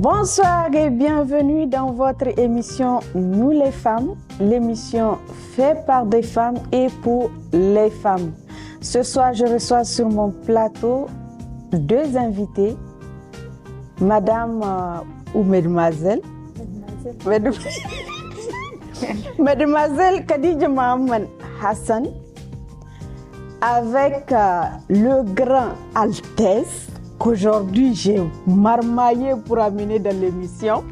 Bonsoir et bienvenue dans votre émission Nous les femmes, l'émission faite par des femmes et pour les femmes. Ce soir, je reçois sur mon plateau deux invités, Madame ou Mademoiselle. Mademoiselle Khadija Mohamed Hassan, avec le grand Altesse qu'aujourd'hui j'ai marmaillé pour amener dans l'émission,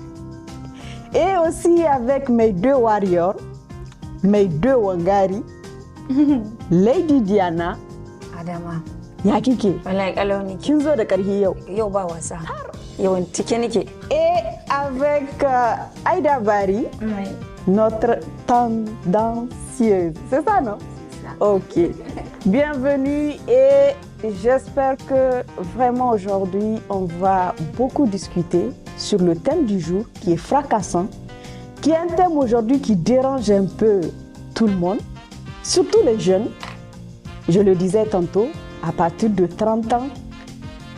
et aussi avec mes deux warriors, mes deux Wangari, Lady Diana, Adama. Ya kike? Wallahi kalau nake. Kin zo da karhi yau. Yau ba wasa. Yau cike nake. Et avec Aïda Bari, notre tendancieuse. C'est ça, non? C'est ça. Ok. Bienvenue et j'espère que vraiment aujourd'hui, on va beaucoup discuter sur le thème du jour qui est fracassant, qui est un thème aujourd'hui qui dérange un peu tout le monde, surtout les jeunes. Je le disais tantôt, à partir de 30 ans,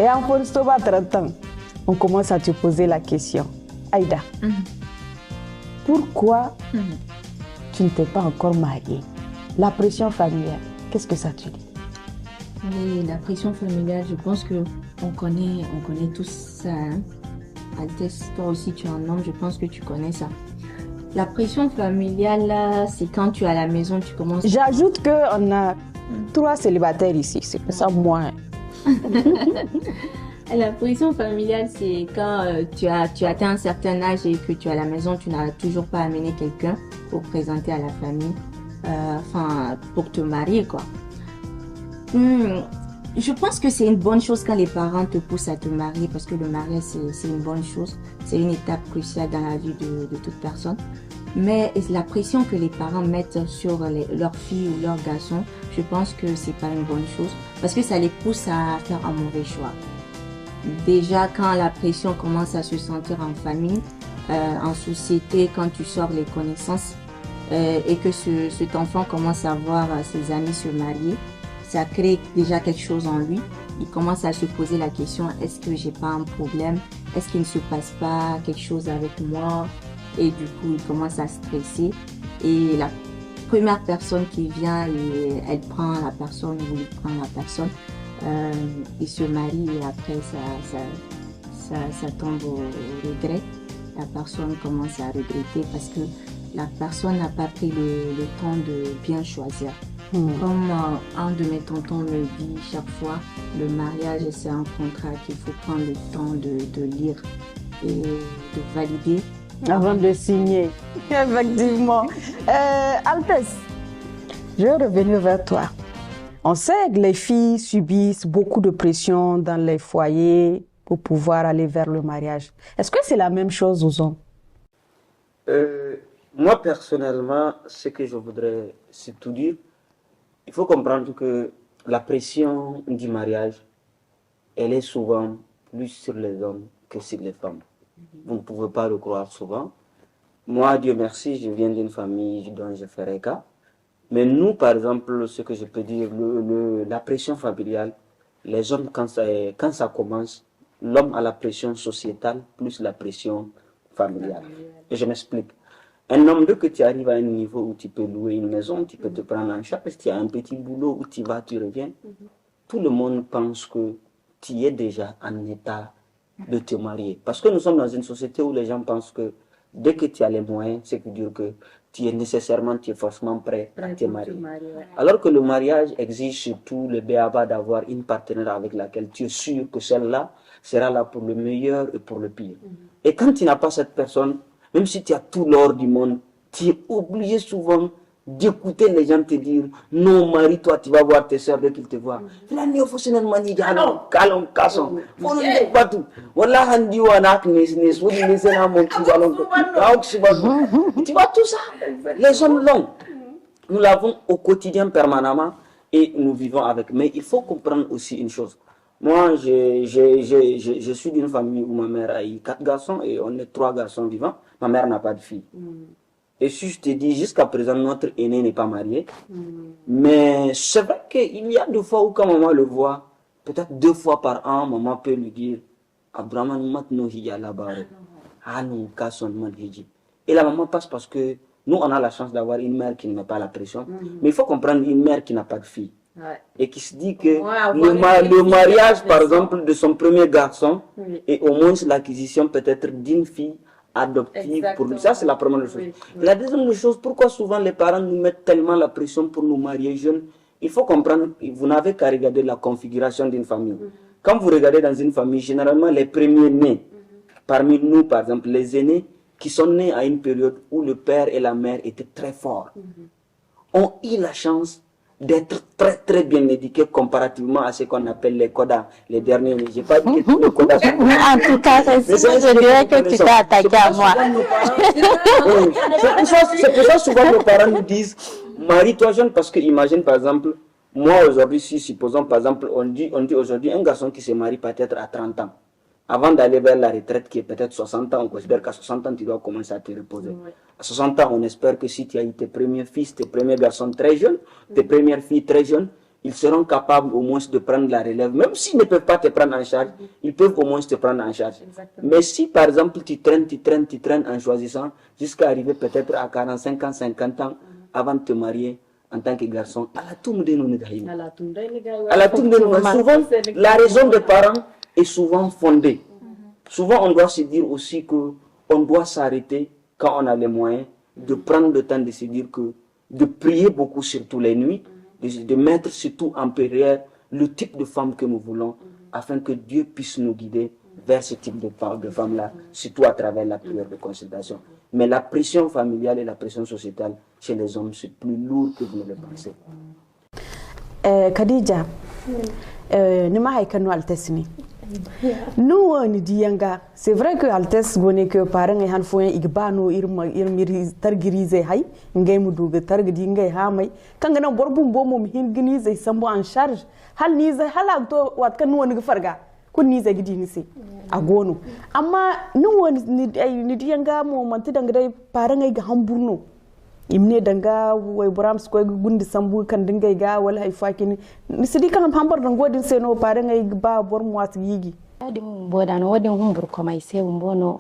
et en Polistoba 30 ans, on commence à te poser la question. Aïda, pourquoi tu ne t'es pas encore mariée? La pression familiale, qu'est-ce que ça te dit? Oui, la pression familiale, je pense que on connaît tous ça. Hein. Altesse, toi aussi tu es un homme, je pense que tu connais ça. La pression familiale, là, c'est quand tu es à la maison, tu commences... J'ajoute qu'on a 3 célibataires ici, c'est pour ça moi. La pression familiale, c'est quand tu atteins un certain âge et que tu es à la maison, tu n'as toujours pas amené quelqu'un pour présenter à la famille, pour te marier, quoi. Je pense que c'est une bonne chose quand les parents te poussent à te marier parce que le mariage, c'est une bonne chose. C'est une étape cruciale dans la vie de toute personne. Mais la pression que les parents mettent sur leurs filles ou leurs garçons, je pense que c'est pas une bonne chose parce que ça les pousse à faire un mauvais choix. Déjà, quand la pression commence à se sentir en famille, en société, quand tu sors les connaissances et que cet enfant commence à voir ses amis se marier, ça crée déjà quelque chose en lui. Il commence à se poser la question, est-ce que j'ai pas un problème? Est-ce qu'il ne se passe pas quelque chose avec moi? Et du coup, il commence à stresser. Et la première personne qui vient, elle prend la personne ou il prend la personne. Il se marie et après, ça tombe au regret. La personne commence à regretter parce que la personne n'a pas pris le temps de bien choisir. Comme un de mes tontons me dit chaque fois, le mariage c'est un contrat qu'il faut prendre le temps de lire et de valider. Avant de signer, effectivement. Altesse, je vais revenir vers toi. On sait que les filles subissent beaucoup de pression dans les foyers pour pouvoir aller vers le mariage. Est-ce que c'est la même chose aux hommes? Moi, personnellement, ce que je voudrais surtout dire, il faut comprendre que la pression du mariage, elle est souvent plus sur les hommes que sur les femmes. Vous ne pouvez pas le croire souvent. Moi, Dieu merci, je viens d'une famille dont je ferai cas. Mais nous, par exemple, ce que je peux dire, la pression familiale, les hommes, quand ça commence, l'homme a la pression sociétale plus la pression familiale. Et je m'explique. Un homme, dès que tu arrives à un niveau où tu peux louer une maison, tu peux te prendre en charge, tu as un petit boulot où tu vas, tu reviens, tout le monde pense que tu es déjà en état de te marier. Parce que nous sommes dans une société où les gens pensent que dès que tu as les moyens, c'est dire que tu es forcément prêt à te marier. Alors que le mariage exige surtout le béaba d'avoir une partenaire avec laquelle tu es sûr que celle-là sera là pour le meilleur et pour le pire. Et quand tu n'as pas cette personne, même si tu as tout l'or du monde, tu es obligé souvent d'écouter les gens te dire non, marie-toi, tu vas voir tes soeurs dès qu'ils te voient. La néo-fonctionnellement dit allons, calons, cassons. Faut ne pas tout. Voilà, handi wanak nes, wodi nesena mon petit ballon. Tu vois tout ça. Les hommes l'ont. Nous l'avons au quotidien permanemment et nous vivons avec. Mais il faut comprendre aussi une chose. Moi, je suis d'une famille où ma mère a eu 4 garçons et on est 3 garçons vivants. Ma mère n'a pas de fille. Et si je te dis, jusqu'à présent, notre aîné n'est pas marié. Mais c'est vrai qu'il y a des fois où quand maman le voit, peut-être 2 fois par an, maman peut lui dire, Abdurrahman Matno Hija Labaro. Hanou Kasson Man Hiji. Et la maman passe parce que nous, on a la chance d'avoir une mère qui ne met pas la pression. Mais il faut comprendre une mère qui n'a pas de fille. Et qui se dit que le mariage, par exemple, de son premier garçon est au moins l'acquisition peut-être d'une fille adoptive pour lui. Ça, c'est la première chose. La deuxième chose, pourquoi souvent les parents nous mettent tellement la pression pour nous marier jeunes? Il faut comprendre, vous n'avez qu'à regarder la configuration d'une famille. Quand vous regardez dans une famille, généralement les premiers nés, parmi nous par exemple, les aînés qui sont nés à une période où le père et la mère étaient très forts, ont eu la chance d'être très très bien éduqués comparativement à ce qu'on appelle les codas, les derniers. Je n'ai pas dit que tous les codas sont En tout cas, je dirais que tu t'es attaqué à moi. C'est pour ça souvent nos parents nous disent marie-toi jeune, parce que imagine par exemple, moi aujourd'hui, si supposons par exemple, on dit aujourd'hui un garçon qui se marie peut-être à 30 ans, avant d'aller vers la retraite qui est peut-être 60 ans, on considère qu'à 60 ans tu dois commencer à te reposer. À 60 ans, on espère que si tu as eu tes premiers fils, tes premiers garçons très jeunes, tes premières filles très jeunes, ils seront capables au moins de prendre la relève. Même s'ils ne peuvent pas te prendre en charge, ils peuvent au moins te prendre en charge. Mais si par exemple tu traînes en choisissant jusqu'à arriver peut-être à 45 ans, 50 ans, avant de te marier en tant que garçon, souvent, la raison des parents est souvent fondée. Souvent, on doit se dire aussi qu'on doit s'arrêter quand on a les moyens de prendre le temps de se dire que de prier beaucoup surtout les nuits, de mettre surtout en prière le type de femme que nous voulons, afin que Dieu puisse nous guider vers ce type de femme-là, surtout à travers la prière de consultation. Mais la pression familiale et la pression sociétale chez les hommes, c'est plus lourd que vous ne le pensez. Khadija, Nima Haikano Altesni. Nous, on dit yanga, c'est vrai que Altes gone que parents et hanfoyen igbano irmiri targirize hay, ngay muduga targidi ngay hamay, kangana borbum bomum hinginize sambo en charge, hal nize halagto wat kan woni farga, kun nize gidi ni se agono. Amma nous ni yanga mo manti dangay parents ay hamburno. Imne danga way brams ko gundi sambu kan dingay ga wala hay fakini ni sidi kan hambar dan godin seno pare ngay ba bor mo wat yigi adi bodan wadin humbur ko mai se mbono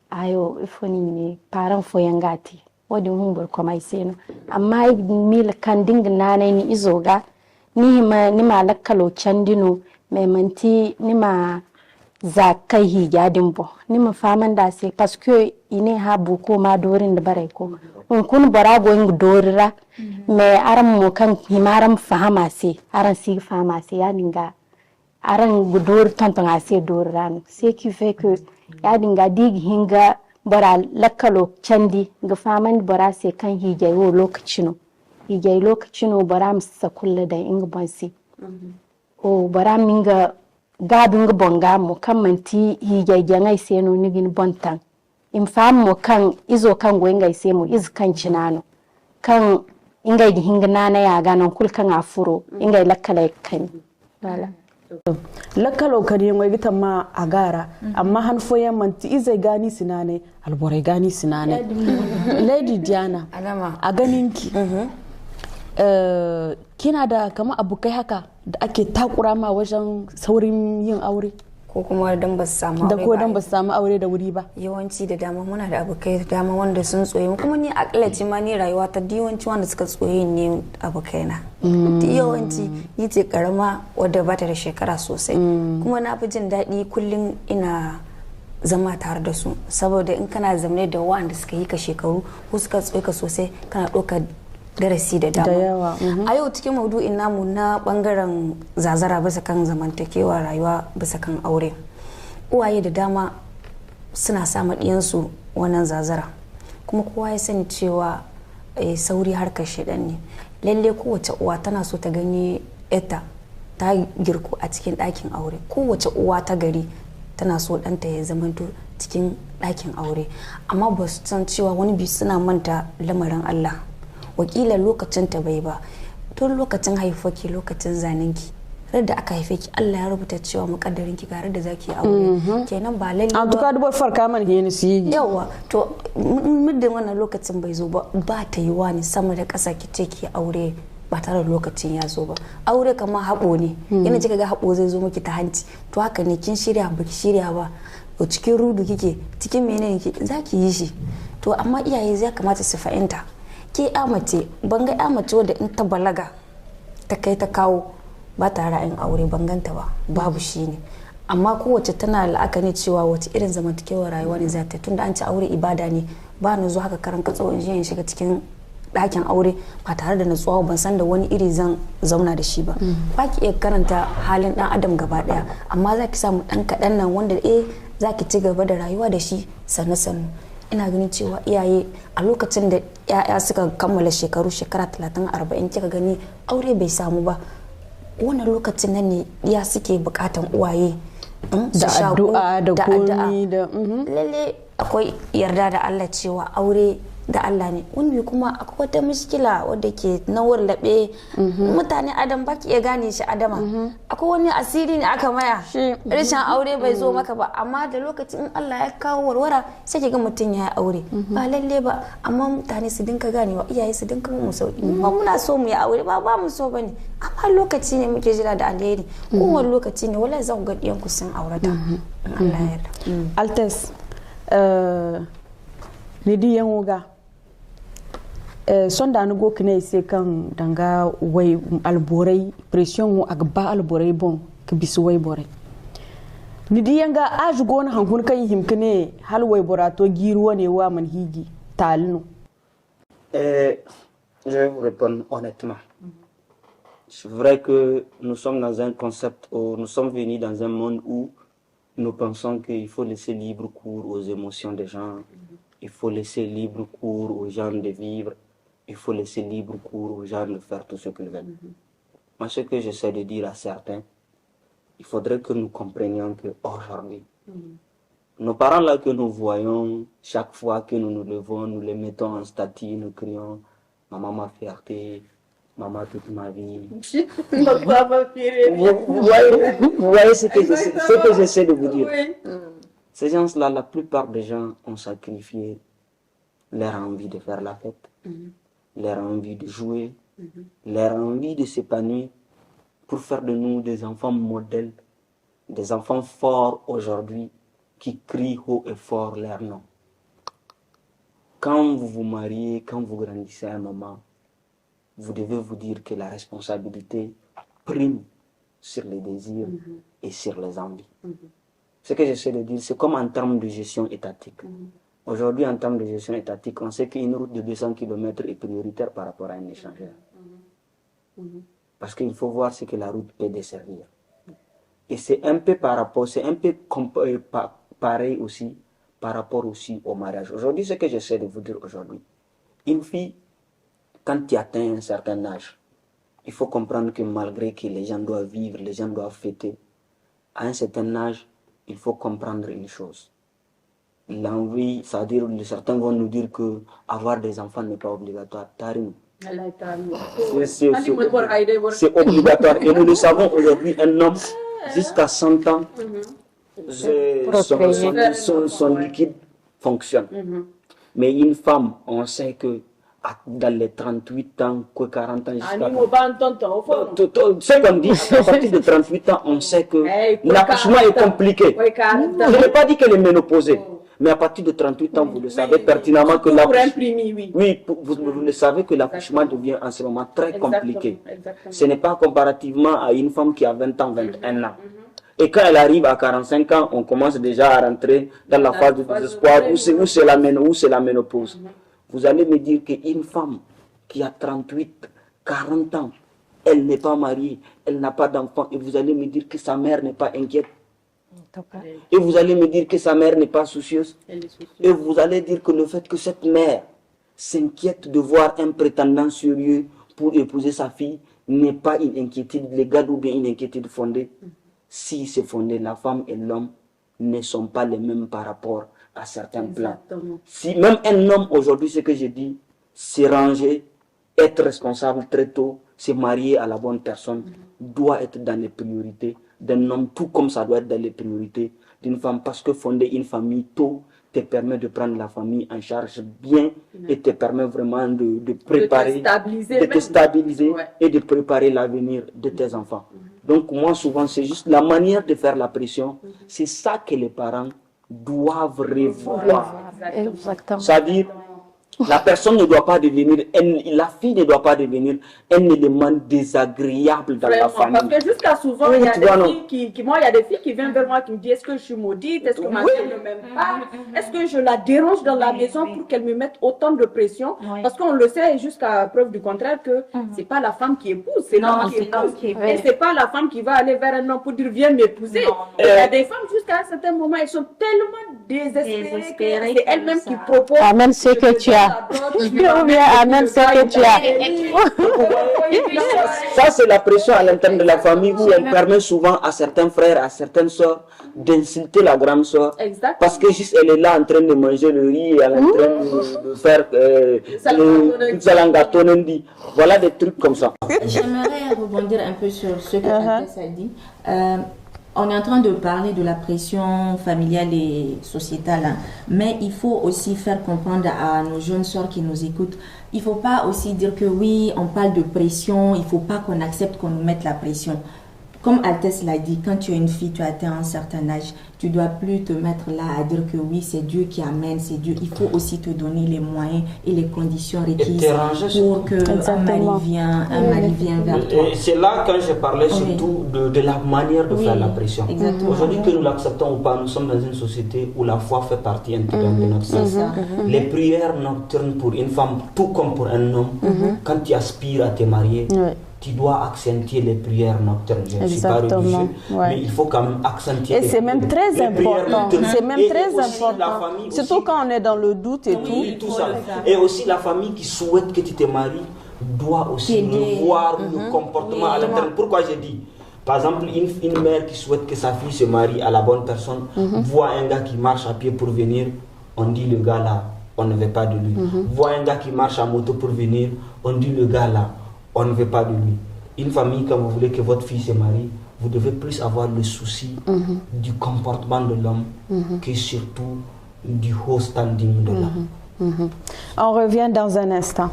ayo ifoni ni paran fo yangati wadin humbur ko mai seno amma mil kan ding nanay ni izoga ni ma lakkalo candino me manti ni ma zakai hijadin bo ni ma faman da se parce que ine ha buko ma dorin da bare ko kun barago ing dorira me aram mo kan himaram fahama se aran si fahama se ya ninga aran gudor tonton ase doriran c'est qui fait que ya dinga dig hinga bara lakkalo candi ga faman bara se kan hijay wo lokacino bara msa kulle da ing bonsi o bara minga gadung bonga mo kan manti hijay jangai seno nigin bontan in famu kan izo kan goyinga semu iz kan cinano kan inga hinga nana ya ganan kul kan afuro inga lakkala kan wala lakkalo kan yin wai ma agara amma han foya manti izai gani sinane alborai gani sinane Lady Diana a ganinki kina da kama abukai haka da ake takura ma wajen saurin yin aure ko kuma dan ba su samu aure da ko dan ba su samu aure da wuri ba yawanci da dama muna da abokai da dama wanda sun tsoye mu kuma ni akalaci ma ni rayuwa ta yawanci wanda suka tsoye ne abokai na yawanci ni ce karama wadda ba ta da shekara sosai kuma na fi jin daɗi kullum ina zama tare da su saboda in kana zamne da wanda suka yi ka shekaru ko suka tsoye ka sosai kana ɗaukar darasi da dama a yau cikin maudu'in namu na bangaren zazara bisa kan zamantakewa rayuwa bisa kan aure uwaye da dama suna sama ɗiyansu wannan zazara kuma kowa ya sani cewa sauri harkar shedan ne lalle kowace uwa tana so ta gani ita ta girku a cikin ɗakin aure kowace uwa ta gari tana so ɗanta ya zamanto cikin ɗakin aure amma ba su san cewa wani bi suna manta lamarin Allah wakila lokacin ta bai ba tun lokacin haifoki lokacin zanenki da aka haife ki Allah ya rubuta cewa mukaddarin ki gare da zaki aure kenan ba lalle ba duka dubar farka man ke ni su yawa to muddin wannan lokacin bai zo ba ta yi wani sama da ƙasa ki ce ki aure ba tare da lokacin ya zo ba. Aure kamar haɓo ne, yana kika ga haɓo zai zo miki ta hanci, to haka ne kin shirya baki shirya ba, to cikin rudu kike, cikin menene kike za ki yi shi. To amma iyaye zai kamata su fahimta, ke mace ban ga mace wadda in ta balaga ta kai ta kawo ba ta ra'ayin aure, ban ganta ba, babu shi ne. Amma kowace tana la'akari cewa wace irin zamantakewar rayuwa ne za ta, tunda an ci aure ibada ne, ba na zo haka karan katso in shiga cikin ɗakin aure ba tare da natsuwa, ban san da wani iri zan zauna da shi ba. Ba ki iya karanta halin ɗan adam gaba ɗaya, amma za ki samu ɗan kaɗan nan wanda za ki ci gaba da rayuwa da shi sannu. Ina ganin cewa iyaye a lokacin da 'ya'ya suka kammala shekara 30-40 kika gani aure bai samu ba, wannan lokacin nan ne ya suke bukatan uwaye da addu'a da komi da lalle akwai yarda da Allah cewa aure da Allah ne. Wani kuma akwai wata miskila wadda ke nawar laɓe mutane adam baki iya gane shi adama, akwai wani asiri ne aka maya rashin aure bai zo maka ba, amma da lokacin in Allah ya kawo warwara sai ki ga mutum ya yi aure. Ba lalle ba, amma mutane su dinka ganewa, iyaye su dinka mu sauki, ba muna so mu yi aure ba mu so bane, amma lokaci ne muke jira da alheri, kowane lokaci ne wallahi za ku ga ɗiyanku sun aurata. Allah ya yarda. Altesse, ne di yan wuga sonda no go kne se kan danga way alboray pression wo agba alboray bon ke bisu way boray ni di yanga age gon hankun kan himkene hal way borato giru ne wa man higi talno. Je vais vous répondre honnêtement. C'est vrai que nous sommes dans un concept où nous sommes venus dans un monde où nous pensons qu'il faut laisser libre cours aux émotions des gens, il faut laisser libre cours aux gens de vivre, il faut laisser libre cours aux gens de faire tout ce qu'ils veulent. Moi, ce que j'essaie de dire à certains, il faudrait que nous comprenions qu'aujourd'hui, nos parents là que nous voyons, chaque fois que nous nous levons, nous les mettons en statue, nous crions « Maman m'a fierté, maman toute ma vie ». Vous voyez ce que j'essaie de vous dire. Ces gens-là, la plupart des gens ont sacrifié leur envie de faire la fête, leur envie de jouer, leur envie de s'épanouir pour faire de nous des enfants modèles, des enfants forts aujourd'hui qui crient haut et fort leur nom. Quand vous vous mariez, quand vous grandissez à un moment, vous devez vous dire que la responsabilité prime sur les désirs et sur les envies. Ce que j'essaie de dire, c'est comme en termes de gestion étatique. Aujourd'hui, en termes de gestion étatique, on sait qu'une route de 200 km est prioritaire par rapport à un échangeur. Parce qu'il faut voir ce que la route peut desservir. Et c'est un peu par rapport, c'est un peu pareil aussi par rapport aussi au mariage. Aujourd'hui, ce que j'essaie de vous dire aujourd'hui, une fille, quand tu atteins un certain âge, il faut comprendre que malgré que les gens doivent vivre, les gens doivent fêter, à un certain âge, il faut comprendre une chose. L'envie, c'est-à-dire certains vont nous dire que avoir des enfants n'est pas obligatoire. C'est obligatoire. Et nous le savons aujourd'hui, un homme jusqu'à 100 ans, son liquide fonctionne. Mais une femme, on sait que dans les 38 ans, 40 ans, jusqu'à... Ce qu'on dit, à partir de 38 ans, on sait que l'accouchement est compliqué. Je n'ai pas dit qu'elle est ménopausée. Mais à partir de 38 ans, vous le savez pertinemment que vous le savez que l'accouchement devient en ce moment très compliqué. Ce n'est pas comparativement à une femme qui a 20 ans, 21 ans. Et quand elle arrive à 45 ans, on commence déjà à rentrer dans la phase de désespoir où c'est la ménopause. Vous allez me dire qu'une femme qui a 38, 40 ans, elle n'est pas mariée, elle n'a pas d'enfant, et vous allez me dire que sa mère n'est pas inquiète. Et vous allez me dire que sa mère n'est pas soucieuse. Et vous allez dire que le fait que cette mère s'inquiète de voir un prétendant sérieux pour épouser sa fille n'est pas une inquiétude légale ou bien une inquiétude fondée. Si c'est fondé, la femme et l'homme ne sont pas les mêmes par rapport à certains plans. Si même un homme aujourd'hui, ce que je dis, c'est ranger, être responsable très tôt, se marier à la bonne personne, doit être dans les priorités d'un homme, tout comme ça doit être dans les priorités d'une femme, parce que fonder une famille tôt, te permet de prendre la famille en charge bien et te permet vraiment de préparer, de te stabiliser et de préparer l'avenir de tes enfants. Donc moi souvent c'est juste la manière de faire la pression, c'est ça que les parents doivent revoir. Exactement. C'est-à-dire, la personne ne doit pas devenir, la fille ne doit pas devenir un élément désagréable dans la famille. Parce que jusqu'à souvent, il y a des filles il y a des filles qui viennent vers moi qui me disent est-ce que je suis maudite, est-ce que ma fille ne m'aime pas, est-ce que je la dérange dans la maison pour qu'elle me mette autant de pression, parce qu'on le sait jusqu'à preuve du contraire que c'est pas la femme qui épouse, c'est l'homme qui épouse. Et c'est pas la femme qui va aller vers un homme pour dire viens m'épouser. Il y a des femmes jusqu'à un certain moment, elles sont tellement désespérées que c'est elles-mêmes qui proposent. Amène ce que tu as. Amène ce que tu as. Ça, c'est la pression à l'intérieur de la famille où elle permet souvent à certains frères, à certaines soeurs d'insulter la grande soeur. Parce que juste elle est là en train de manger le riz, elle est en train de faire voilà des trucs comme ça. J'aimerais rebondir un peu sur ce que Altesse a dit. On est en train de parler de la pression familiale et sociétale, mais il faut aussi faire comprendre à nos jeunes sœurs qui nous écoutent, il ne faut pas aussi dire que oui, on parle de pression, il ne faut pas qu'on accepte qu'on nous mette la pression. Comme Altesse l'a dit, quand tu es une fille, tu as atteint un certain âge, tu ne dois plus te mettre là à dire que oui, c'est Dieu qui amène, c'est Dieu. Il faut aussi te donner les moyens et les conditions requises pour qu'un mari vienne vers toi. Et c'est là quand je parlais surtout de la manière de faire la pression. Aujourd'hui, que nous l'acceptons ou pas, nous sommes dans une société où la foi fait partie intégrante de notre vie. Les prières nocturnes pour une femme, tout comme pour un homme, quand tu aspires à te marier, tu dois accentuer les prières nocturnes. Je ne suis pas religieux, mais il faut quand même accentuer. Et c'est même très important. C'est même très important. Surtout quand on est dans le doute et tout. Ça. Et aussi la famille qui souhaite que tu te maries doit aussi revoir le comportement à l'intérieur. Pourquoi je dis? Par exemple, une mère qui souhaite que sa fille se marie à la bonne personne, voit un gars qui marche à pied pour venir, on dit le gars là, on ne veut pas de lui. Voit un gars qui marche à moto pour venir, on dit le gars là, on ne veut pas de lui. Une famille, quand vous voulez que votre fille se marie, vous devez plus avoir le souci du comportement de l'homme que surtout du haut standing de l'homme. On revient dans un instant.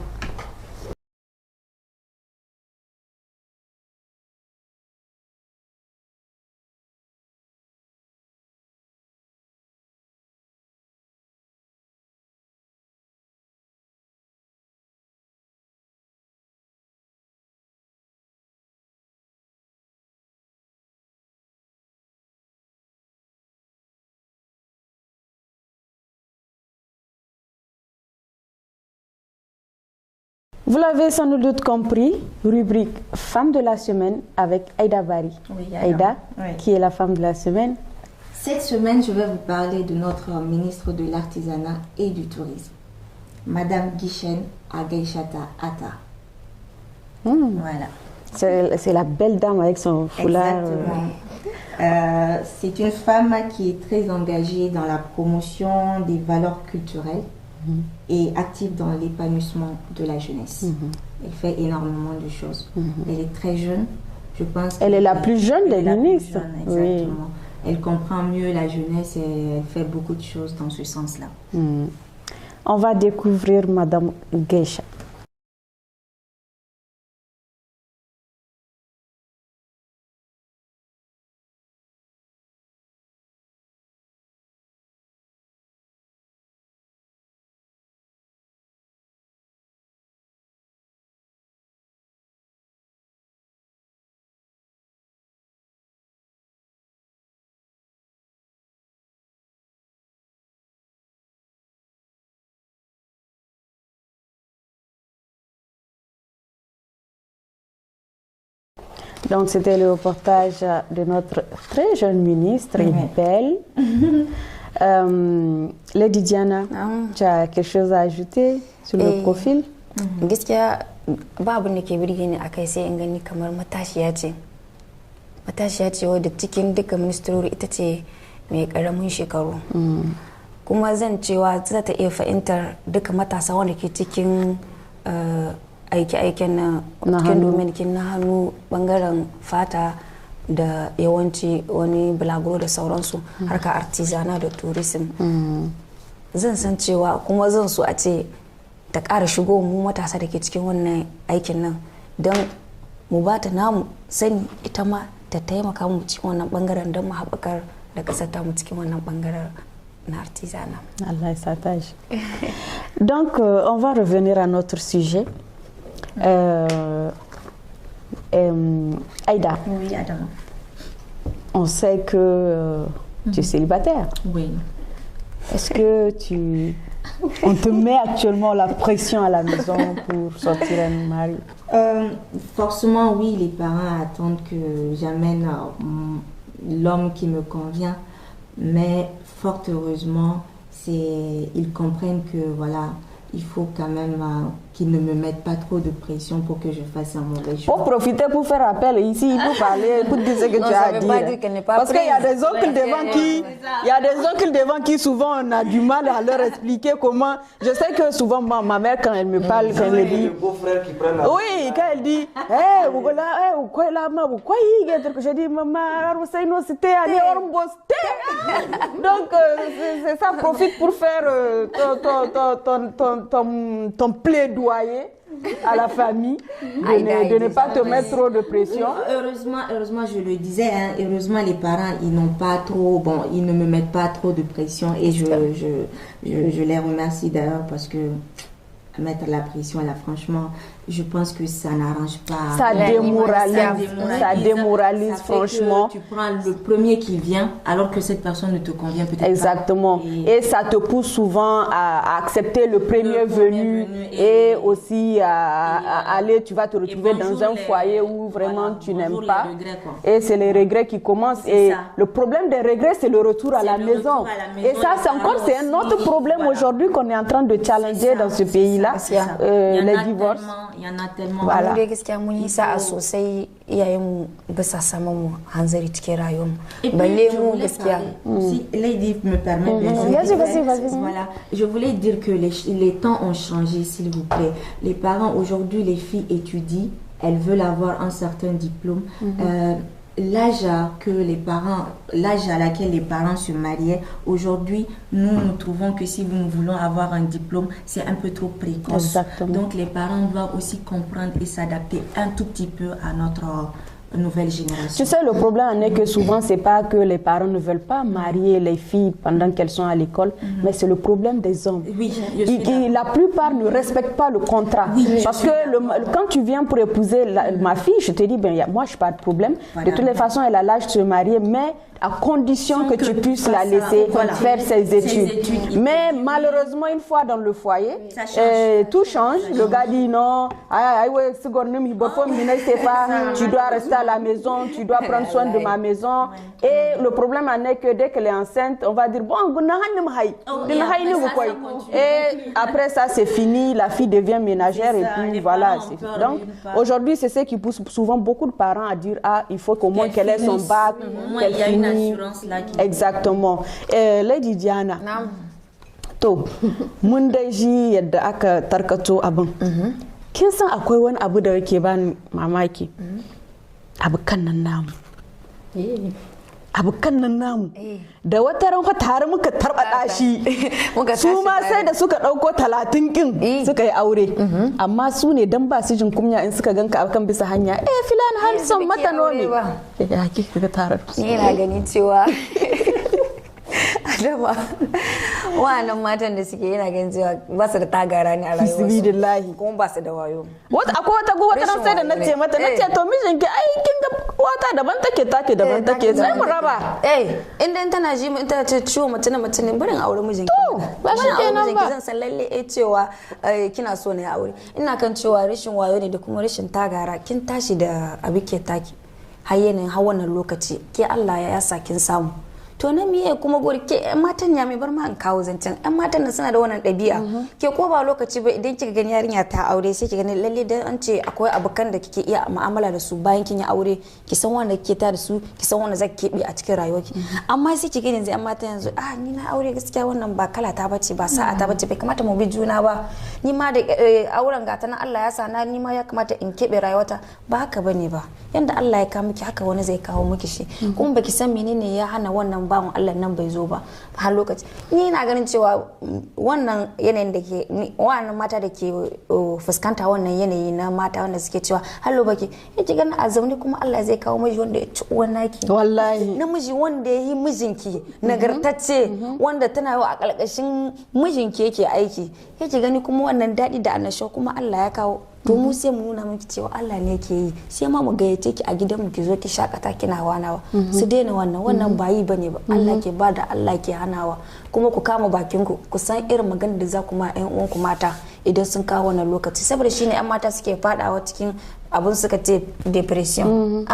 Vous l'avez sans doute compris, rubrique Femme de la semaine avec Aïda Bari. Aïda, qui est la femme de la semaine? Cette semaine, je vais vous parler de notre ministre de l'Artisanat et du Tourisme, Madame Guichen Agaïchata Atta. Voilà. C'est la belle dame avec son foulard. Exactement. C'est une femme qui est très engagée dans la promotion des valeurs culturelles et active dans l'épanouissement de la jeunesse. Elle fait énormément de choses. Elle est très jeune, je pense. Elle est la plus jeune des ministres. Exactement. Elle comprend mieux la jeunesse et elle fait beaucoup de choses dans ce sens-là. On va découvrir Madame Geisha. Donc, c'était le reportage de notre très jeune ministre, belle. Lady Diana, tu as quelque chose à ajouter sur le profil? Gaskiya ba abin da ke birge ni akai sai in gani kamar matashiya ce wadda cikin duka ministrori ita ce mai karamin shekaru, kuma zan cewa za ta iya fahimtar duka matasa wanda ke cikin aiki-aiken na cikin dominikin na hannu bangaren fata da yawanci wani bulaguro da sauransu harka artisanal da tourism. zan san cewa kuma zan so a ce ta ƙara shigo mu matasa da ke cikin wannan aikin nan don mu ba ta namu sani ita ma ta taimaka mu cikin wannan bangaren don mu haɓakar da ƙasar ta mu cikin wannan bangaren na artisanat. Allah s'attache. Donc, on va revenir à notre sujet. Aïda. Oui, Adama. On sait que tu es célibataire. Oui. Est-ce que on te met actuellement la pression à la maison pour sortir un mari? Forcément, oui, les parents attendent que j'amène l'homme qui me convient, mais fort heureusement, ils comprennent que voilà, il faut quand même qu'ils ne me mettent pas trop de pression pour que je fasse un mauvais choix. Pour profiter pour faire appel ici, pour parler, pour dire ce que tu as à dire. Parce qu'il y a des oncles devant qui souvent on a du mal à leur expliquer comment. Je sais que souvent ma mère quand elle me parle, quand elle me dit. Le beau-frère qui prend la. Oui, quand elle dit, je dis maman, donc c'est ça, profite pour faire ton plaidoyer à la famille, de ne pas te mettre trop de pression. Heureusement, je le disais, hein, heureusement les parents, ils ne me mettent pas trop de pression et je les remercie d'ailleurs parce que mettre la pression là, franchement, je pense que ça n'arrange pas. Ça démoralise franchement. Tu prends le premier qui vient alors que cette personne ne te convient peut-être pas. Exactement. Et ça te pousse souvent à accepter le premier venu et aussi à aller, tu vas te retrouver dans un foyer où vraiment tu n'aimes pas. Et c'est les regrets qui commencent. Et le problème des regrets, c'est le retour à la maison. Et ça, c'est un autre problème aujourd'hui qu'on est en train de challenger dans ce pays-là. Les divorces. Il y en a tellement. Voilà. Gaskiya mun yi sa'a sosai iyayenmu bisa samun mu hanzari cikin rayuwarmu. Balle mu gaskiya. Si Lady me permet bien sûr. Voilà. Je voulais dire que les temps ont changé, s'il vous plaît. Les parents aujourd'hui, les filles étudient, elles veulent avoir un certain diplôme. L'âge à laquelle les parents se mariaient, aujourd'hui, nous trouvons que si nous voulons avoir un diplôme, c'est un peu trop précoce. Exactement. Donc les parents doivent aussi comprendre et s'adapter un tout petit peu à notre nouvelle génération. Tu sais, le problème est que souvent, c'est pas que les parents ne veulent pas marier les filles pendant qu'elles sont à l'école, mais c'est le problème des hommes. Oui, la plupart ne respectent pas le contrat. Oui, parce que quand tu viens pour épouser ma fille, je te dis, moi, je n'ai pas de problème. Voilà. De toutes les façons, elle a l'âge de se marier, mais à condition que tu puisses la laisser faire ses études. Mais malheureusement, une fois dans le foyer, tout change. Le gars dit non, tu dois rester à la maison, tu dois prendre soin de ma maison. Et le problème en est que dès qu'elle est enceinte, on va dire, et après ça, c'est fini, la fille devient ménagère et puis voilà. Donc aujourd'hui, c'est ce qui pousse souvent beaucoup de parents à dire, il faut qu'au moins qu'elle ait son bac, qu'elle finisse. Exactement. Lady Diana. To, mun dai ji yadda aka tarkato abin. Kin san akwai wani abu da yake bani mamaki. Abukan nan namu. Da wata ran tare muka tarbada shi. Su ma sai da suka dauko 30 kin suka yi aure. Amma su ne dan ba su jin kunya in suka ganka akan bisa hanya. Filan har son mata ne. Ya kika ga tare. Ni ina gani cewa Adama wannan matan da suke yana ganin cewa ba su da tagara ne a rayuwarsu kuma ba su da wayo. Akwai wata ran sai da nace mata to mijinki ai kin ga wata daban take sai mu raba. Inda tana ji in tana ce ciwo mace ne barin aure mijinki. Ba shi kenan ba. Zan san lalle cewa kina so ne aure. Ina kan cewa rashin wayo ne da kuma rashin tagara. Kin tashi da abike taki har yanayin har wannan lokaci ke Allah ya yasa kin samu. To na miye kuma gorke yan matan ya mai bar ma in kawo zancen yan matan nan suna da wannan ɗabi'a ke ko ba lokaci ba idan kika gani yarinya ta aure sai kika gani lalle dan an ce akwai abukan da kike iya mu'amala da su bayan kin yi aure ki san wanda kike ta da su ki san wanda zaki kebe a cikin rayuwarki amma sai kika gani yanzu yan matan yanzu ni na aure gaskiya wannan ba kala ta bace ba sa'a ta bace bai kamata mu bi juna ba ni ma da auren gata na Allah ya sa na ni ma ya kamata in kebe rayuwata ba haka bane ba yanda Allah ya kawo miki haka wani zai kawo miki shi kuma baki san menene ya hana wannan bawan Allah nan bai zo ba har lokaci ni ina ganin cewa wannan yanayin da ke wannan mata da ke fuskanta wannan yanayi na mata wanda suke cewa hallo baki yaji ganin a zaune kuma Allah zai kawo miji wanda ya ci uwan naki wallahi namiji wanda ya yi mijinki nagartacce wanda tana yau a ƙarƙashin mijinki yake aiki yake gani kuma wannan daɗi da annashuwa kuma Allah ya kawo to mu sai mu nuna miki cewa Allah ne yake yi sai ma mu gayyace ki a gidan mu ki zo ki shakata kina wanawa su daina wannan ba yi bane ba Allah ke bada Allah ke hanawa kuma ku kama bakin ku san irin magana da za ku ma ƴan uwanku mata idan sun kawo wannan lokaci saboda shine ƴan mata suke fadawa cikin abun suka ce depression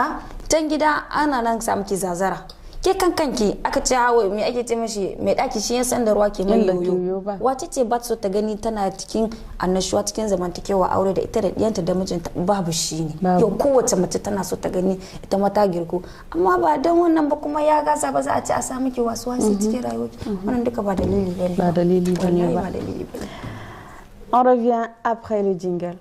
can gida ana nan samu ki zazara ke kanki aka ce hawa me ake ce mashi mai daki shi ya san da ruwa ke mai yoyo wace ce ba so ta gani tana cikin annashuwa cikin zamantakewa aure da ita da diyanta da mijinta babu shi ne yau kowace mace tana so ta gani ita mata girko amma ba dan wannan ba kuma ya gasa ba za a ce a samu ki wasu cikin rayuwa wannan duka ba dalili bane ba dalili bane ba on revient après le jingle.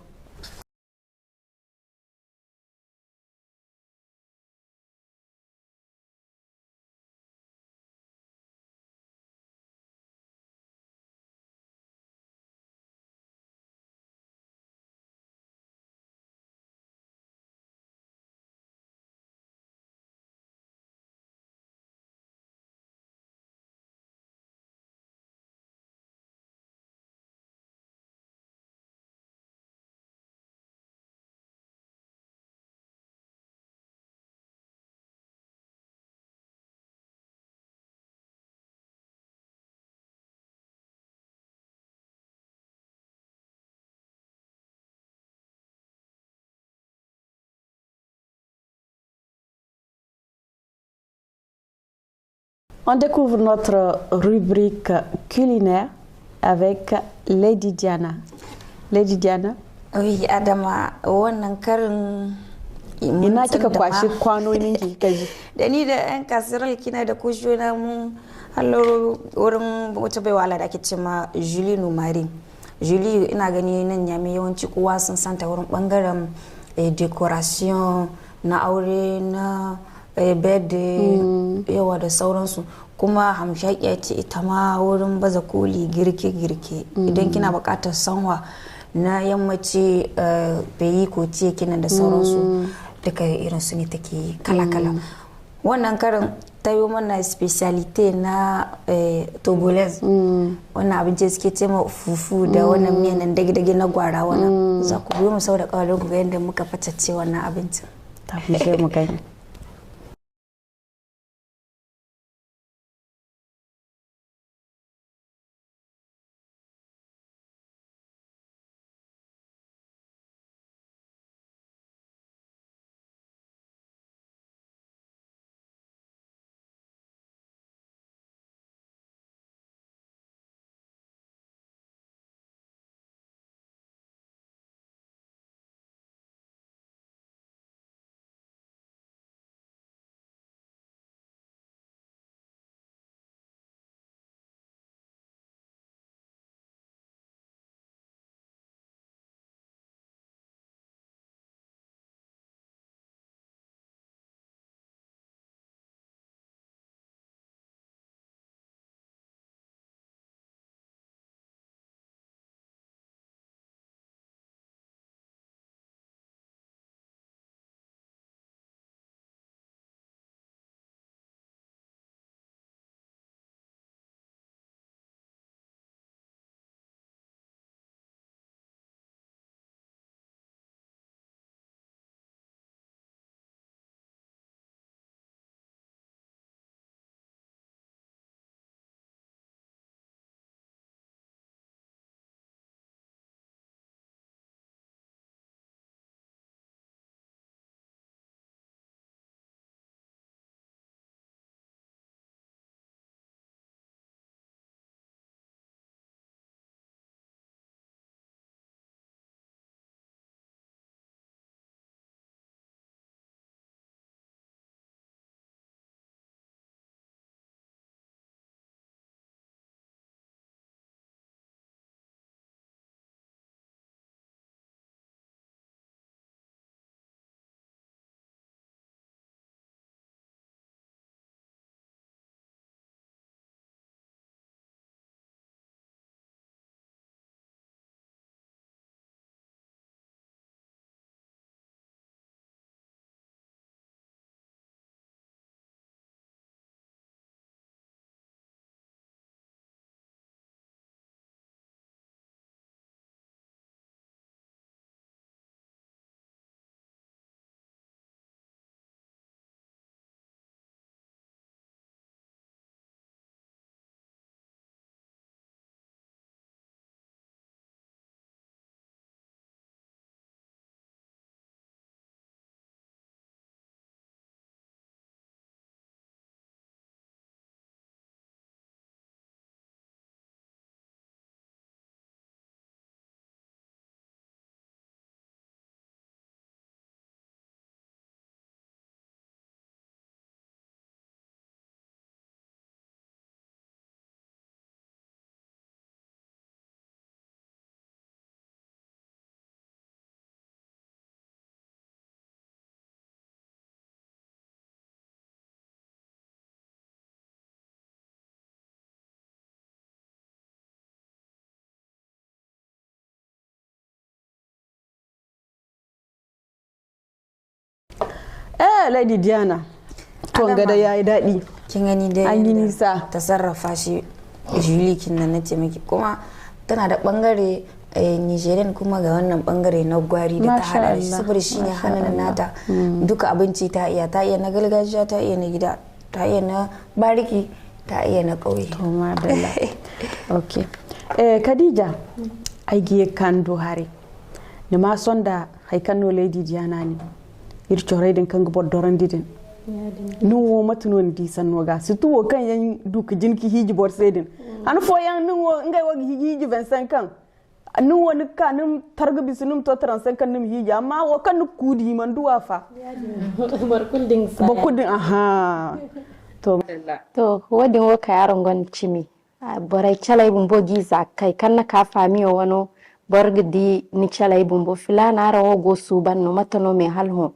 On découvre notre rubrique culinaire avec Lady Diana. Lady Diana. Oui, Adama, wannan karin ina kika kwashi kwanonin ki kaji. Da ni da yan kasiral kina da kushona mu hallo wurin wata baiwa Allah da ake cewa Julie Numari. Julie ina gani nan Yami yawanci kowa sun santa wurin bangaren decoration na aure na birthday yawa da sauransu kuma hamshakiya ce ita ma wurin baza koli girke-girke idan kina bukatar sanwa na yammaci bayi ko ce kina da sauransu duka irin su ne take kala-kala wannan karin ta yi mana specialite na togolese wannan abinci suke ce ma fufu da wannan miyan dage-dage na gwara wannan za ku biyo mu sau da kawai ku ga yadda muka facece wannan abincin ta fi mu gani. Lady Diana to ga da yayi dadi kin gani dai an yi nisa ta sarrafa shi Julie kin nan nace miki kuma tana da bangare Nigerian kuma ga wannan bangare na gwari da ta hada shi saboda shine hannun nata duka abinci ta iya na gargajiya ta iya na gida ta iya na bariki ta iya na kauye to madalla okay Khadija aigiye kando hare ne ma sonda haikano Lady Diana ni irchore den kan gbo dorandiden nu wo matuno ndi sanno ga situ wo kan yan duk jinki hiji bor sedin an fo yan nu wo ngai wo hiji 25 kan nu wo ni ka num targa bisunum to 35 kan num hiji amma wo kan kudi man duwa fa barkudin aha to wadin wo ka yaron gon cimi borai chalai bumbo giza kai kan na ka fami wono borgdi ni chalai bumbo filana rawo go suban no matano me halho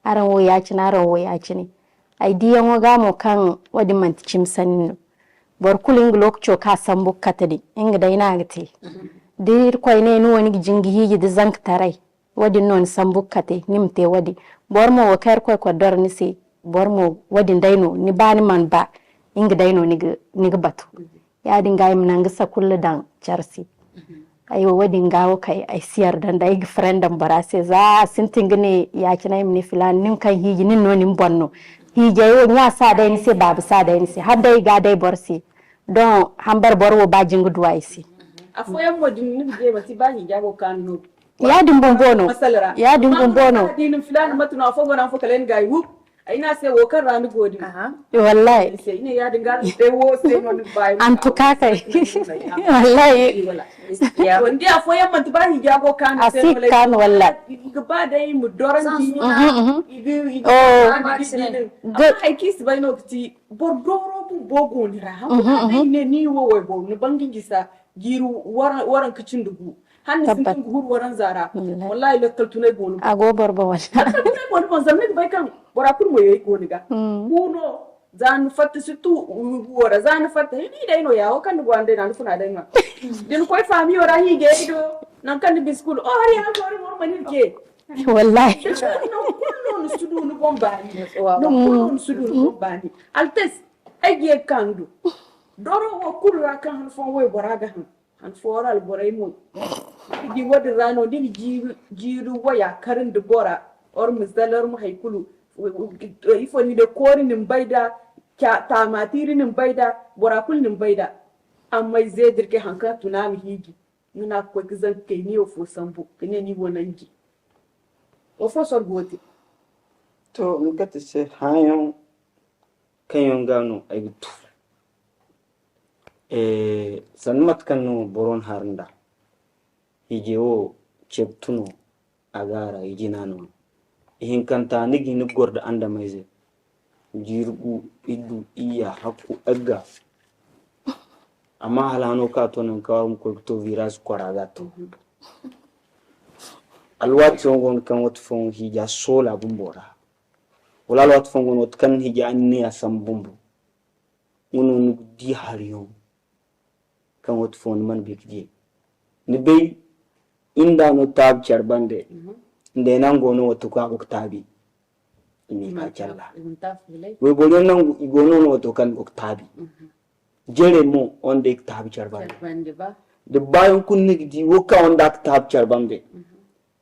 aran wo ya ci na ran wo ya ci ne ai diyan wo gamo kan wadi man cim sanin bor kulin lokcho ka sambu katadi inga dai na gate dir koy ne no woni jingi hiji de zank tarai wadi non sambu kate nimte wadi bor mo wo kar koy ko dor ni se bor mo wadi dayno ni bani man ba inga dayno ni batu ya dinga yim nan gisa kullu dan charsi ayo wadi ngawo kai ai siyar dan dai friendam barase za sintingine ya kina yim ni filan nin kan hiji nin no nin bonno hiji yo nya sa dai ni se babu sa dai ni se har dai ga dai borsi don hambar borwo ba jingu duwaisi afoyan modin ni je bati ba hiji go kanu ya dimbon bono ya dimbon bono dinin filan matuna fogo na fokalen gai wu aina sai wo kan rani godi wallahi sai ina ya dinga sai wo sai no bai an tuka kai wallahi wanda afoyan man ba hiji go kanu sai no kan wallahi gaba dai mu doranti ai kis bai no ti bordoro bu bogo ni ra ne ni wo bo ni bangin gisa giru waran kicin dugu hannu sun tun guhur waran zara wallahi lakkal tunai gonu agobar ba wallahi tunai gonu ban zamne bai kan wara kun mo yayi gonu ga kuno zanu fatta situ wara zanu fatta ni dai no yawo kan dugo ande nan kuna dai ma din koy fami wara hi ge do nan kan biskul o hari ha gori mo mani ke wallahi no kullu sudu no bombani no kullu sudu no bombani altes ege kandu doro wo kulra kan han fon woy boraga han foral boray mo di wadi rano di jiru waya karin da bora or misalar mu haikulu ifo ni da kori nin baida ta matiri nin baida bora kul nin baida amma zai dirke hanka tunami higi muna ko gizan kai ni o fo sambu kene ni wonangi o fo sor gote to ngata se hayon kayon gano ay tu sanmat kanu boron harnda hije o cheptuno agara hijinano ihin kanta nigi ni gorda anda maize jirgu iddu iya hakku agga amma halano ka to nan kawam ko to virus kwaraga to alwati ngon kan wat fon hija sola bumbora wala alwati fon ngon wat kan hija anni asam bumbu unu di hariyo kan wat fon man bigje ni bay inda no tab charbande inde nan gono wato ka ko tabi ni ka challa we bono nan gono no wato kan ko tabi jere mo on de tabi charbande de bayon kun ni di woka on dak tab charbande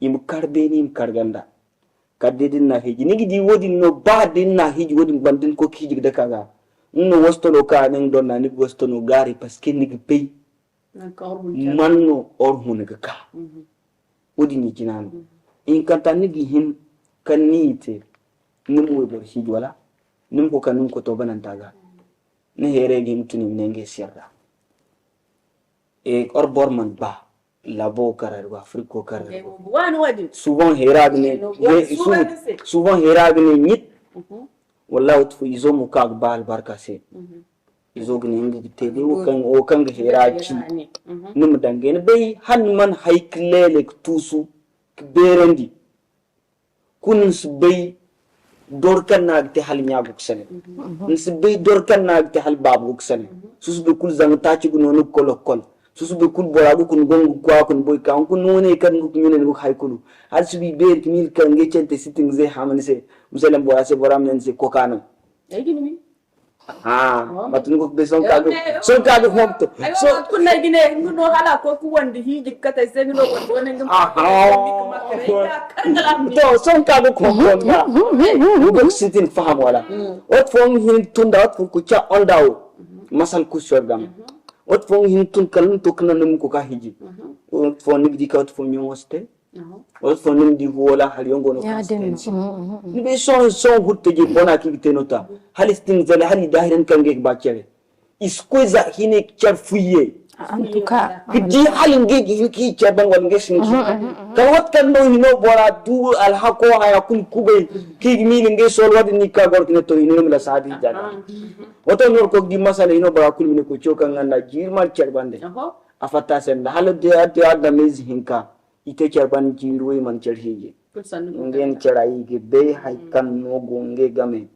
im karbe ni im karganda kadde din na hiji ni di wodi no ba din na hiji wodi bandin ko kiji da kaga no wosto lo ka nan don na ni wosto no gari paske ni pay manno or hunaga ka wodi ni kinano in kanta nigi hin kan niite nim wo bor hiji wala nim ko kanum ko to banantaga ne here gi mutuni nenge sirda e or bor man ba labo karar wa friko karar wani wadi souvent heragne souvent heragne nit wallahi to izo mu ka bal barka se izo gni ngi tede o kan heraci nim dange ne bay han man haiklele tusu berendi kun sbay dorkan nagte hal nyaaguk sene sbay dorkan nagte hal babuk sene susbe kul zang ta ci gno no kolokol susu be kul bora bu kun gongu kwa kun boy kan kun none kan ngu nyune ngu haykulu hal subi ber kimil kan nge chente sitting ze hamani se musalem bora se bora men se kokano Egini matun ko be son kago hokto so kun na gine no hala ko ku wanda hiji kata sai no ko ne ngam to son kago ko na bu sitin faham wala ot fon hin tunda ot ku cha ondaw masal ku shorgam ot fon hin tun kalun to kana num ko ka hiji ot fon ni di ka ot fon nyoste ot fon ni di wala hal yongo no ni be son hutta ji bona ki tenota halistin zale hali dahiran kange bakere iskuza hine charfuye en tout cas kiji halinge ki chaban wange sinki kan wat kan no hino bora du al hako haya kun kube ki mi nge sol wadi ni ka gor kine to hino mala sadi jana wato nor ko di masala hino bora kul mi ko choka nganda jirmar charbande afata sen halo de adda mezi hinka ite charban jirwe man charhije ngen charai ge be hay kan no gonge game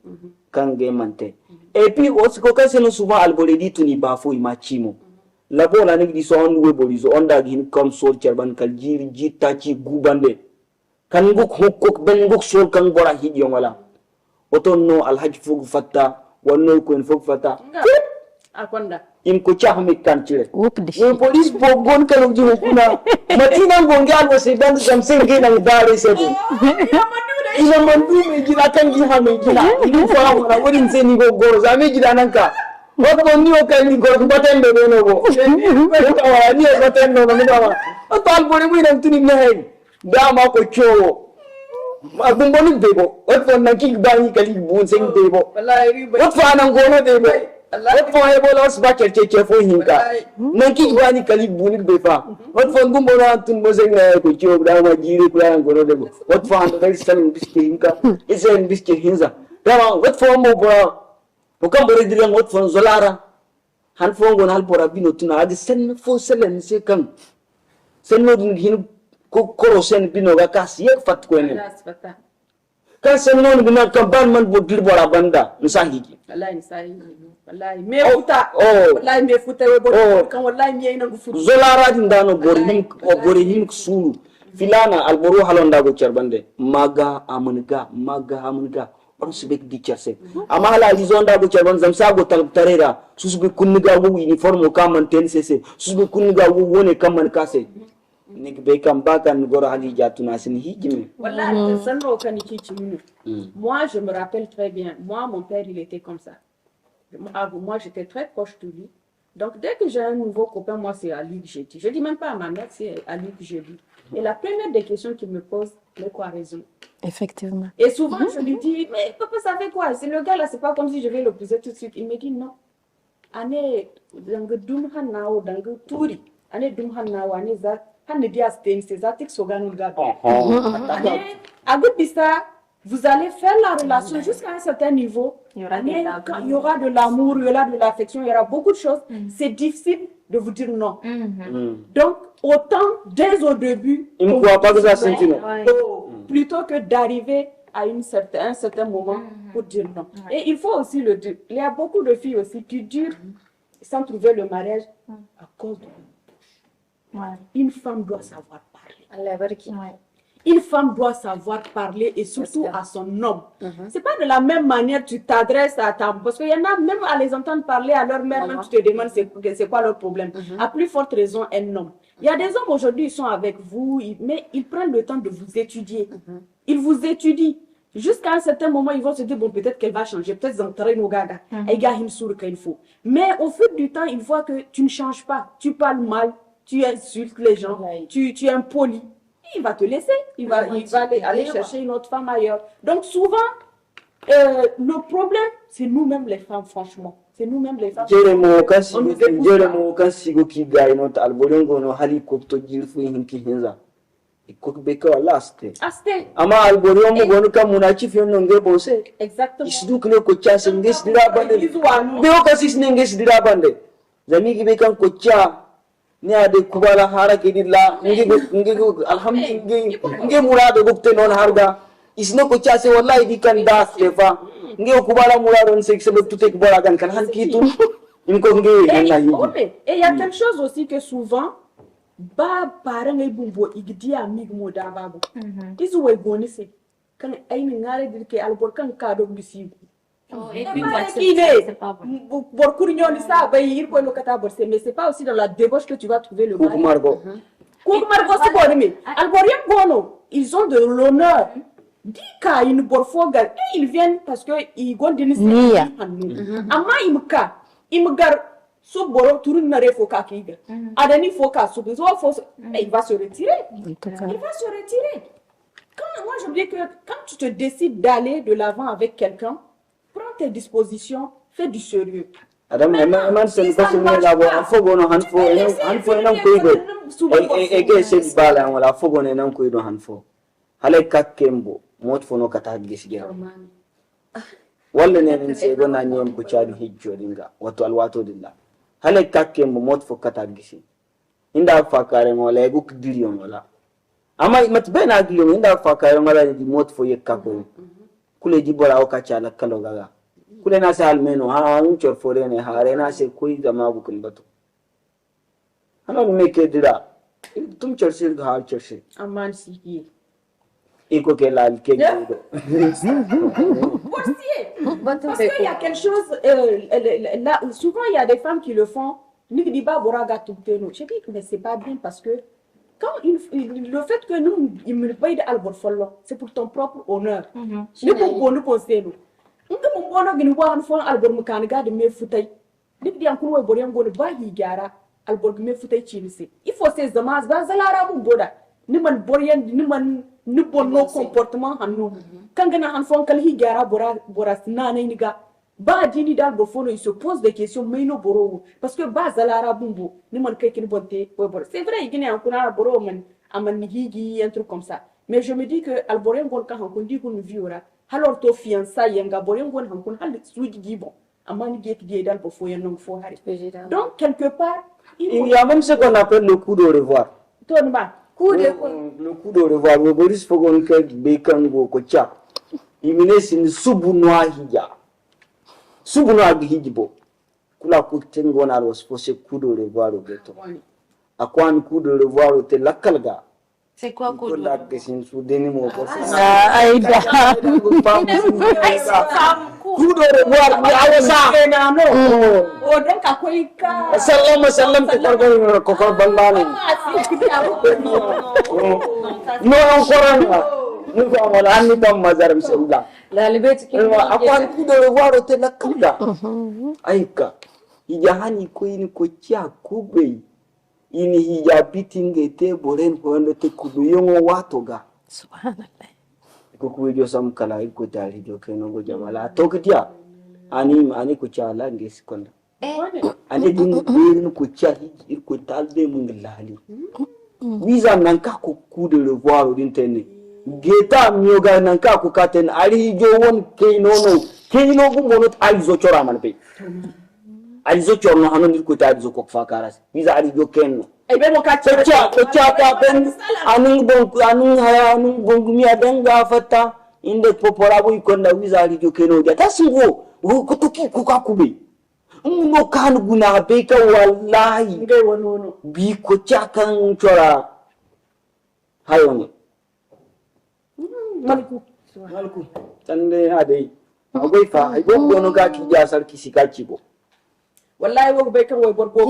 kange mante et puis aussi ko kaseno souvent alboledi tuni bafo imachimo labo la ngi so on we bolizo onda gin comme sol charban kal jiri jita ci gubande kan nguk hokok ben nguk sol kan bora hidio wala otonno alhaj fugu fatta wonno ko en fugu fatta akonda im ko chahmi kanchire wupdi we police bo gon kalo ji hukuna matina gonge alwo se dan samsen ge nang dare se ina mandu me jira kan gi ha me jira ni fara wala wurin se ni go goro za me jira nan ka wato ni o kan ni go baten be no go ko wala ni o baten no ni ba o tal bori mi nan tuni ne da ma ko chowo ma dum bonu be go wato nan ki ba ni kali bun sen be go wallahi wato anan gono de be wat fo he bolos ba che fo hinka nan ki wani kali bunit be fa wat fo ngum bona tun mo zeng ko ci da ma jiri ko yan gono de wat fo an da stan biski hinka isen biski hinza dama wat fo mo bora ko kam bore diran wat fo zolara han fo ngon hal bora bino tuna adi sen fo selen se kan sen no din hin ko koro sen bino ga kas yek fat ko ne kan sen non bina kan ban man bo dir bora banda musahiki wallahi me futa wallahi me futa we bo kan wallahi me ina gu futa zolara din dano bori him sulu filana alboru halonda go charbande maga amunga on subek di chase ama hala lizonda go charban zamsa go tarera susbe kunniga wo uniforme kam man ten cc susbe kunniga wo wone kam man kase nik be kam bakan goro hali jatuna sin hijime wallahi sanro kan ki chiminu moi je me rappelle très bien moi mon père il était comme ça. Moi, j'étais très proche de lui. Donc, dès que j'ai un nouveau copain, moi, c'est à lui que je dis. Je ne dis même pas à ma mère, c'est à lui que je dis. Et la première des questions qu'il me pose, mais quoi raison? Effectivement. Et souvent, je lui dis, mais papa, ça fait quoi? C'est le gars là, c'est pas comme si je vais l'opposer tout de suite. Il me dit non. Ane, dans le Dumhanao, dans le Touri, Ane Dumhanao, Ane Zat, Ane Diastin, c'est Zatik Soganul Gabi. Ane, à goût de ça, vous allez faire la relation jusqu'à un certain niveau. Il y aura de l'amour, il y aura de l'affection, il y aura beaucoup de choses. C'est difficile de vous dire non. Donc, autant dès au début, plutôt que d'arriver à un certain moment pour dire non. Et il faut aussi le dire. Il y a beaucoup de filles aussi qui durent sans trouver le mariage à cause de la bouche. Une femme doit savoir parler. Une femme doit savoir parler et surtout à son homme. C'est pas de la même manière que tu t'adresses à ta... Parce qu'il y en a même à les entendre parler à leur mère, même tu te demandes c'est quoi leur problème. À plus forte raison, un homme. Il y a des hommes aujourd'hui, ils sont avec vous, mais ils prennent le temps de vous étudier. Ils vous étudient. Jusqu'à un certain moment, ils vont se dire, bon, peut-être qu'elle va changer, peut-être d'entrer nos gaga. Mais au fil du temps, ils voient que tu ne changes pas. Tu parles mal, tu insultes les gens, tu es impoli. Il va te laisser, il va aller chercher une autre femme ailleurs. Donc souvent, le problème, c'est nous-mêmes les femmes, franchement. C'est nous-mêmes les femmes. ni ade kubala hara kidilla ngi alhamdulillah ngi murado gupte non harga isno ko chase wallahi di kan das defa ngi kubala murado on sek sebab tutek bola kan han kitun Et il y a quelque chose aussi que souvent, parents et bumbo, ils disent à Migmo d'Ababo. Ils sont égonisés. Quand ils n'arrêtent de dire qu'Albor quand cadeau du cible. Mais c'est pas aussi dans la débauche que tu vas trouver le mal. Ils ont de l'honneur. Dis qu'ils ils viennent parce qu'ils ont des nécessités. Ils me gardent. So boro turun na refo ka kiga adani foka so bezo il va se retirer. Il va se retirer. Moi je me dis que quand tu te décides d'aller de l'avant avec quelqu'un, prends tes dispositions, fais du sérieux. Adam man sen ko sen la bo fogo no hanfo nan ko ido e se bala wala fogo ne nan ko ido hanfo hale kakembo mot fono kata gisigira walla ne se do na nyem ko chaadu hijjo dinga wato alwato dilla hale kakembo mot fo kata gisi inda fakare ngole guk dirion wala ama matbena gilo inda fakare ngala di mot fo yekako kule di bora o kachala kalo gaga kule na sal meno ha un chor fore ne ha rena se koi jama bu kun bato hano me ke dira tum chor sir ga chor se aman siki iko ke lal ke do parce qu'il y a quelque chose là souvent il y a des femmes qui le font ni di ba boraga tubteno je dis mais c'est pas bien parce que quand le fait que nous il me paye de albor follo c'est pour ton propre honneur ni pour nous conseiller nga mo bono gini wan fon albor mu kan ga de me futay dik diam kun way bor yam gono ba hi gara albor me futay chinisi il faut ces zamas ba zalara bu boda ni man bor yan ni man ni bonno comportement hanno kanga na han fon kal hi gara bora sinane ni ga ba dini dal bo fono il se pose des questions mais no boro parce que ba zalara bumbu ni man kay kin bonte way bor c'est vrai gini an kuna boro man aman ni higi un truc comme ça mais je me dis que albor yan gon ka han kon di kun viora alors to fiançailles nga bolen gon han kun hal suji gibo amani get dal bo fo yanno fo hari donc quelque part il y a même ce qu'on appelle le coup de revoir ton ba le coup de revoir wo boris fogon ke be kango ko cha imine sin subunwa hija subunwa hijibo kula ko tengo na ro se coup de revoir au beto akwan coup de revoir te lakalga. C'est quoi coup de revoir? Coup de ini hijabitinge te boren hondo te kuduyongo watoga subhanallah ko kujo sam kala ko tali do keno go jamala to kitia ani ko chala ngesi konda ani din ko chahi ko talbe mungilali wiza nanka ko kude revoir din tenne geta myoga nanka ko katen ali jo won keino go monot alizo chora man pe alizo chorno hanon ko talizo ko fakaras wiza ali jo kenno ay be mo ka cha ka ben anung haya anung bongumi adanga fata inde popora bu ikonda wiza ali jo keno ja tasingo ko tuki ko kakube no kan guna be ka wallahi ngai wonono bi ko cha kan chora hayoni malku tande ade agoi fa ay bongo ga ki ja sarki sikachi bo wallahi wo be kan way bor ko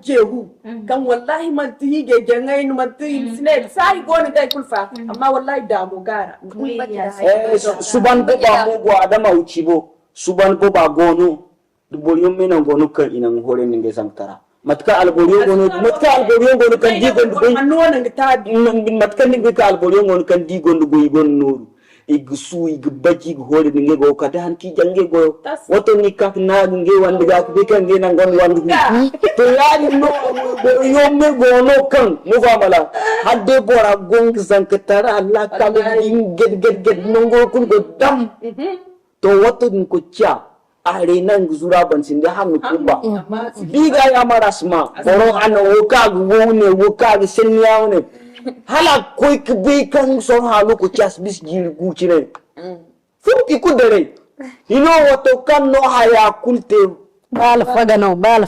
jehu kan wallahi man ti ge jangay no man ti sine sai goni dai kulfa amma wallahi da mo gara suban bo ba mo go adama uchibo suban bo ba gono du bolyum mena gono kan ina hore ninge santara matka al bolyo gono kan di gondo go anno nan ta matka ninge ka al bolyo gono kan di gondo go gono igsu igbaji hore ninge go kada hanki jange go woto ni kak na ninge wandiga ko bekan nge na gon wandu to yari no yomme go no kan mo famala hadde bora gong sankatara alla kalu get nongo kun go dam to woto ni ko cha are nan guzura ban sinde hanu kuba biga ya marasma boro an wo ka senya ne hala koy ke be kan so halu ko chas bis jil gucire fuki ku dere ino wato kan no haya kulte Bala fagano. What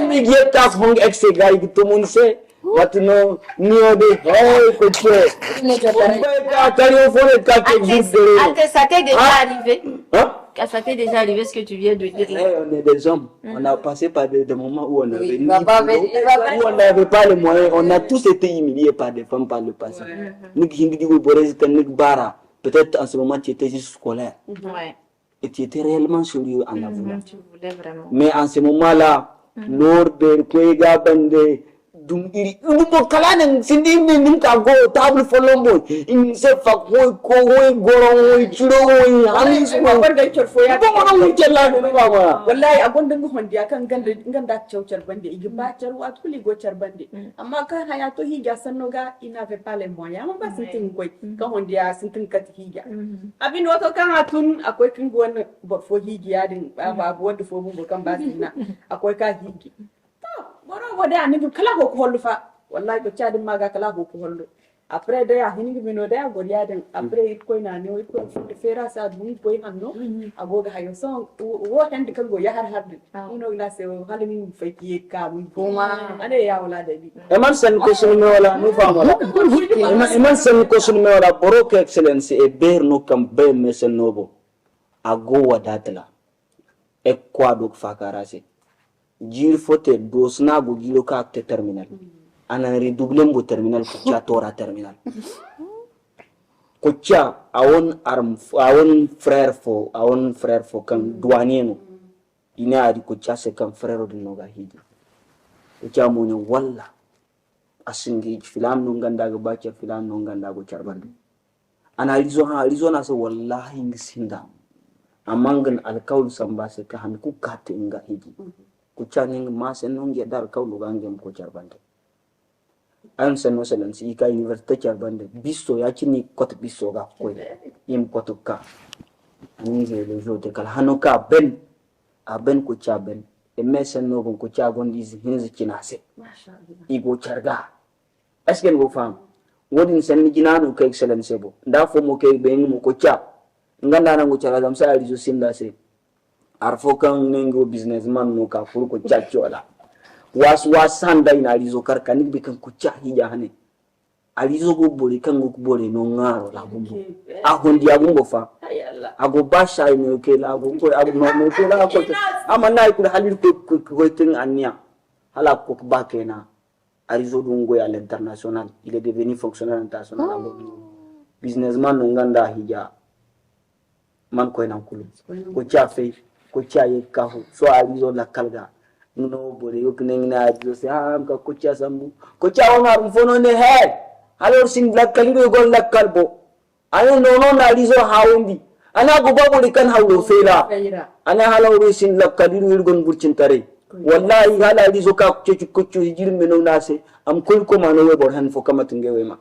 me get that hung ex guy to Munse? What no, near the hey, coach. Ça t'est déjà arrivé? Hein? Ça t'est déjà arrivé ce que tu viens de dire là? On est des hommes. On a passé par des moments où on avait où on n'avait pas les moyens. On a tous été humiliés par des femmes par le passé. Peut-être en ce moment tu étais juste scolaire. Et tu étais réellement sérieux en la voulant. Tu voulais vraiment. Mais en ce moment-là, lors de Kwega Bande, Dungiri, Kalanen, Cindy, Ninka go, table for Lombo, in Sefa, Koi, Goro, Chiro, Amis, wallahi abun da muhon dia kan ganda chauchar bande igi bacar wa tuli gochar bande amma kan haya to higa sanoga ina ve pale moya amma ba sintin goy kan hon dia sintin kat higa abin wato kan atun akwai kin gon borfo higiya din ba wanda fo bu kan ba sinna akwai ka higi to boro wada ni kala ko hollu fa wallahi ko cadin maga kala ko hollu après de ya hiningi mino de ya goriya den après ko na ne ko de fera sa dum ko hanno agoga hayo so wo hen de kan go ya har ino la se halin faki ka mu goma ane ya wala da bi Eman sen ko sun me wala no fam wala Eman sen ko sun me wala boro ke excellence e ber no kam be me sen nobo ago wadatla e kwado fakarase jir fote dosna go gilo ka te terminal ana redoubler mo terminal ko cha tora terminal ko cha awon frère fo kan douanier no ina adi ko cha se kan frère do no ga hidi ko cha mo ne walla asingi filam no ganda ga bacha filam no ganda go charbande ana rizo na se wallahi ngisinda amangan alkaul samba se ka han ku kate nga hidi ko cha ning ma se no ngi dar kaulu ga ngem ko charbande an sen excellence ika université charbande bisso ya chini kot bisso ga ko yim kotuka ani le jour de kala hanoka ben ko chaben e mesen no ko chagon dizi hinzi kinase igo charga est-ce que vous fam wodin sen jinanu ka excellence bo nda fo mo ke be mo ko cha nganda na ngo charga dam sa rizo sinda se arfo kan nengo businessman no ka fur ko chachola wasanda ina alizo karkani bikan kucha hija hane alizo go boli kan go boli no ngaro la gumbo ahondi agumbo fa ago basha ino ke la go ko ago no ke la ko ama nay ko halil ko tin anya hala ko bakena alizo dungo ya l'international il est devenu fonctionnaire international businessman no nganda hija man ko ina kulu ko cha fe ko cha ye kahu so alizo la kalga no bore yok nengna ajo se ka kucha sambu kucha wana mfono ne he halor sin lakkalido gol lakkalbo ayo no na lizo hawndi ana go babuli kan hawlo fela ana halawri sin lakkalido gon burcin tare wallahi hala lizo ka kuchu jirme no nase am kul ko mano we bor han fo kamatunge we ma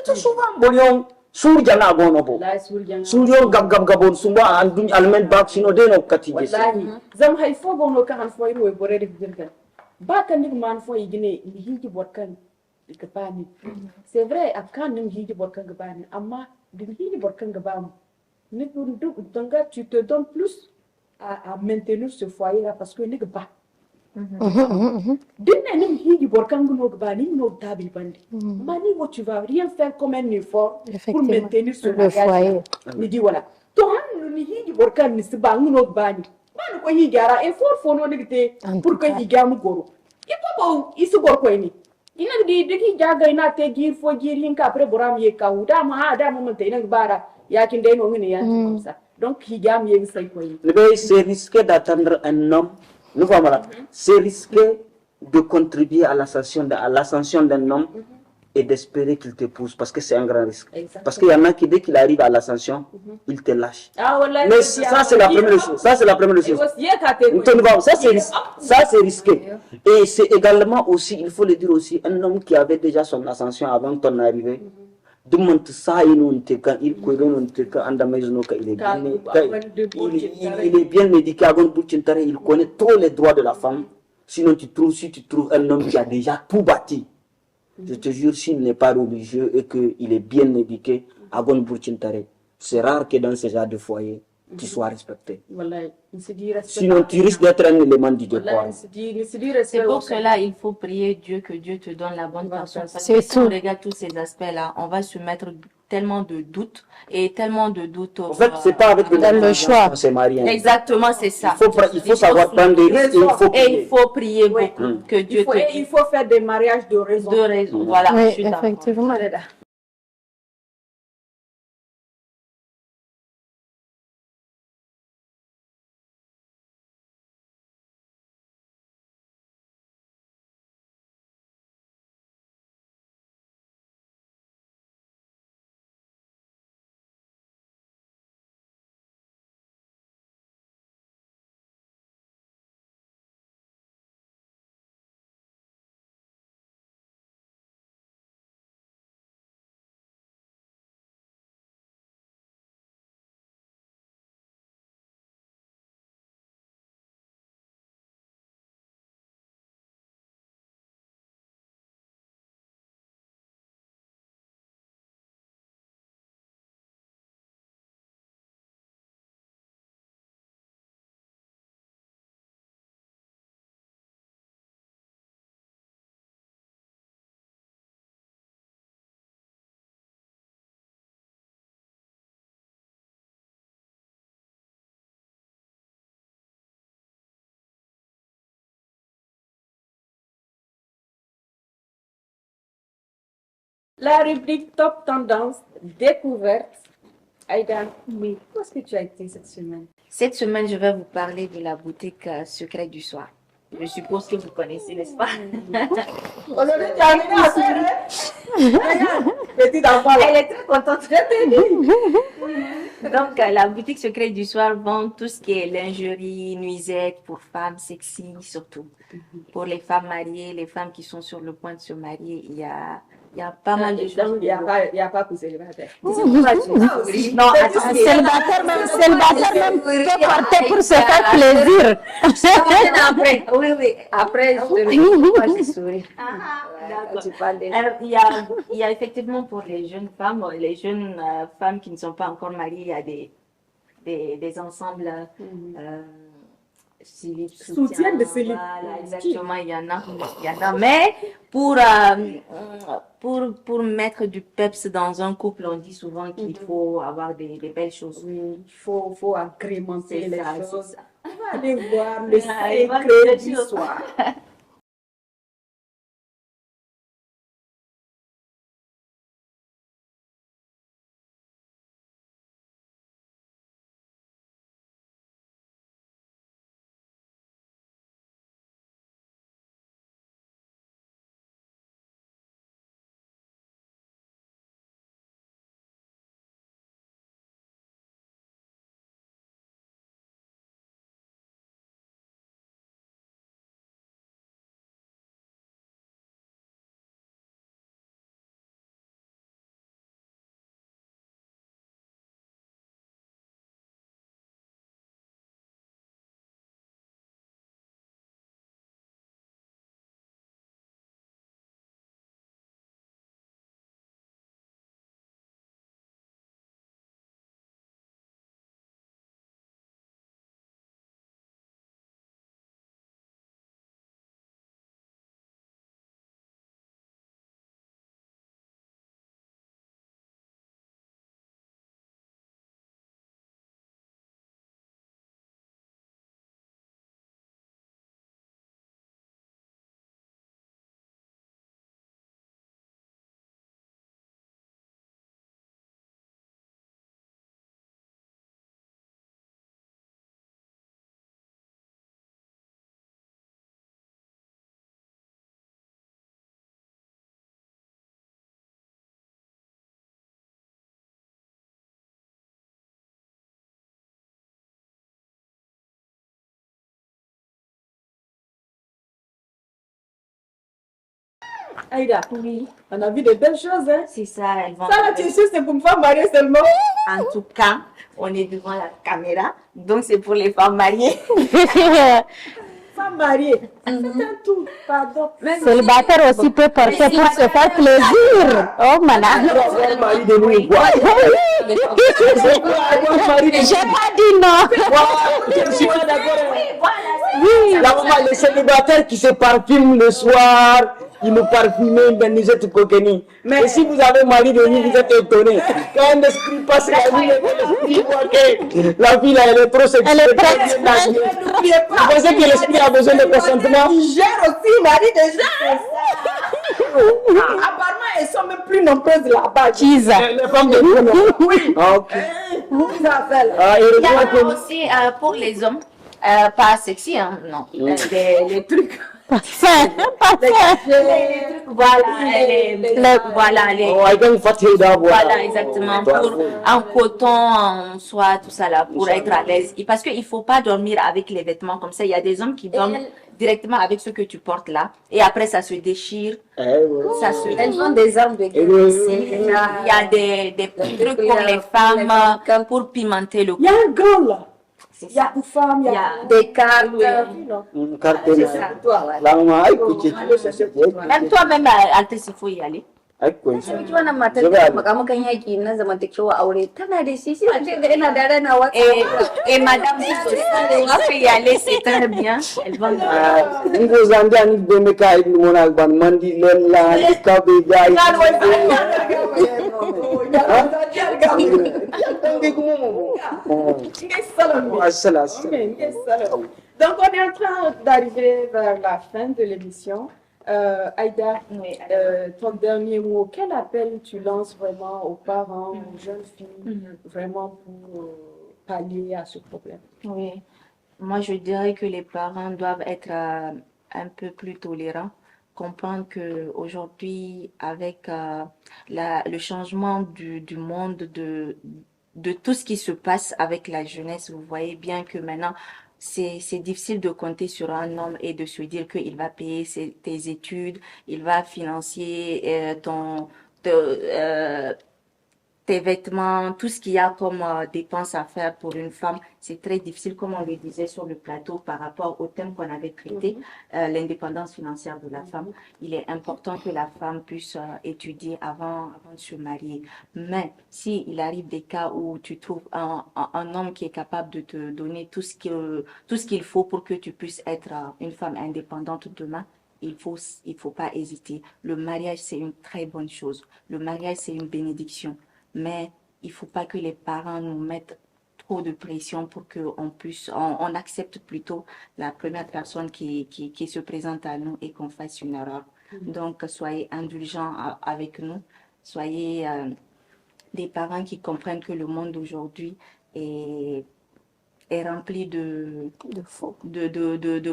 to souvent bolion surjana gono bo surjo gabon sumba andun almen bak sino de no katije wallahi zam hay fo gono ka han fo iro bore de dirgan ba kan ni man fo yigine ni hiji borkan ka bani c'est vrai akan ni hiji borkan ga bani amma din hiji borkan ga bam ni donc tu te donnes plus à maintenir ce foyer là parce que ni ga ba dinne ni hiji borkan go ga bani no tabi bandi mani wo tu vas rien faire comme un effort pour maintenir ce foyer ni di wala to han ni hiji borkan ni siba no ga bani man ko hiji ara effort fo no ni te pour que hiji am goro ito bo isu gor ko ni ina di diki jaga ina te gir fo gir hin ka après boram ye ka uda ma da mo te ina bara yakin de no ngini ya comme ça donc hiji am ye sai ko ni c'est risqué d'attendre un homme. Nous voilà, c'est risqué de contribuer à l'ascension d'un homme et d'espérer qu'il te pousse parce que c'est un grand risque. Exactement. Parce qu'il y en a qui dès qu'il arrive à l'ascension, il te lâche. Mais ça c'est la première chose. Ça c'est la première chose. Ça c'est risqué. Et c'est également aussi, il faut le dire aussi, un homme qui avait déjà son ascension avant ton arrivée. Il est bien médiqué, il connaît trop les droits de la femme. Sinon si tu trouves un homme qui a déjà tout bâti, je te jure, s'il n'est pas religieux et qu'il est bien éduqué, c'est rare que dans ce genre de foyer, tu sois respecté. Voilà, il se dit respect. Sinon, tu risques d'être un élément du Voilà, décor. il se dit respect. C'est pour cela il faut prier Dieu que Dieu te donne la bonne personne. Parce C'est que si on tout. regarde tous ces aspects-là, on va se mettre tellement de doutes et tellement de doutes. En fait, c'est pas avec le choix. qu'on s'est marié. Exactement, c'est ça. Il faut savoir prendre des risques et il faut prier. Et il faut prier beaucoup que Dieu te Il faut faire des mariages de raison. de raison. Voilà, je Oui, suis d'accord. effectivement. La rubrique Top Tendance découverte. Aïda, oui, où est-ce que tu as été cette semaine? Cette semaine, je vais vous parler de la boutique Secret du Soir. Je suppose que vous connaissez, n'est-ce pas? Aujourd'hui, tu as amené à faire, hein? Petite enfant, Elle est très contente. Donc, la boutique Secret du Soir vend tout ce qui est lingerie, nuisettes pour femmes sexy, surtout. Pour les femmes mariées, les femmes qui sont sur le point de se marier, il y a pas mal de choses. Il n'y a pas pour célibataire. Non, attends, Célibataire même peut porter pour se faire plaisir. après, oui, après, je souris. Alors, il y a effectivement pour les jeunes femmes qui ne sont pas encore mariées, il y a des ensembles Soutien de célibat. Voilà, exactement, il y en a. Mais pour mettre du peps dans un couple, on dit souvent qu'il faut avoir des belles choses. Oui, il faut agrémenter les C'est choses. ça. On va aller voir le secret du soir. Aïda, oui. On a vu de belles choses, hein? C'est ça, elles vont. Ça, là, tu es sûre, c'est pour me faire marier seulement? En tout cas, on est devant la caméra, donc c'est pour les femmes mariées. femme mariée, c'est un tout, pardon. Célibataire aussi peut porter pour se faire plaisir. Oh, madame. Un mari de nous, quoi. J'ai pas dit non. Voilà, je suis pas d'accord. Oui, la maman, les célibataires qui se parfument le soir, ils nous parfument, ben nous êtes coquenés. Mais si vous avez mari de nuit, vous êtes étonnés. Quand un esprit passe la nuit, l'esprit voit que la fille, là, elle est trop sexuelle. Elle est prête. N'oubliez pas. Vous pensez que l'esprit a besoin de consentement? Ils gèrent aussi, mari de gens. Apparemment, elles sont même plus nombreuses là-bas. Jesus. Les femmes de nous, oui. Ok. Ça fait là. Ah, Il y heureusement a que... aussi pour les hommes, pas sexy, hein, non. Les trucs. Parfait. Parfait. Les trucs, voilà, les, Oh, I can fatigue that one. voilà, exactement, pour en coton, en soie, tout ça là, pour être à l'aise. Et parce qu'il ne faut pas dormir avec les vêtements comme ça. Il y a des hommes qui dorment directement avec ce que tu portes là, et après ça se déchire, ça se... Elles ont des armes de guerre oui, ici. Il y a des trucs pour les femmes, pour pimenter le Il y a corps. un gars là. C'est Il y a ça. une femme, il y Il y a a Des cartes. Carte C'est ça. la maman, écoutez. Même toi-même, Altesse, il faut y aller. Ita wannan matar da makamukan yaki na zamantakewa aure tana da shi a ce ga ina da rana wata. Et madame, on va y aller, c'est très bien. Elles vont Ngo zanda ni beme ka ibn mona ban mandi lella ka be jay. Donc on est en train d'arriver vers la fin de l'émission. Aïda, ton dernier mot, quel appel tu lances vraiment aux parents, aux jeunes filles, vraiment pour pallier à ce problème? Oui, moi je dirais que les parents doivent être un peu plus tolérants, comprendre que aujourd'hui avec le changement du monde, de tout ce qui se passe avec la jeunesse, vous voyez bien que maintenant c'est difficile de compter sur un homme et de se dire qu'il va payer tes études, il va financer tes vêtements, tout ce qu'il y a comme dépenses à faire pour une femme. C'est très difficile, comme on le disait sur le plateau par rapport au thème qu'on avait traité, l'indépendance financière de la femme. Il est important que la femme puisse étudier avant de se marier. Mais s'il arrive des cas où tu trouves un homme qui est capable de te donner tout ce qu'il faut pour que tu puisses être une femme indépendante demain, il faut pas hésiter. Le mariage, c'est une très bonne chose. Le mariage, c'est une bénédiction. Mais il faut pas que les parents nous mettent trop de pression pour on accepte plutôt la première personne qui se présente à nous et qu'on fasse une erreur. Donc, soyez indulgents avec nous. Soyez des parents qui comprennent que le monde d'aujourd'hui est rempli de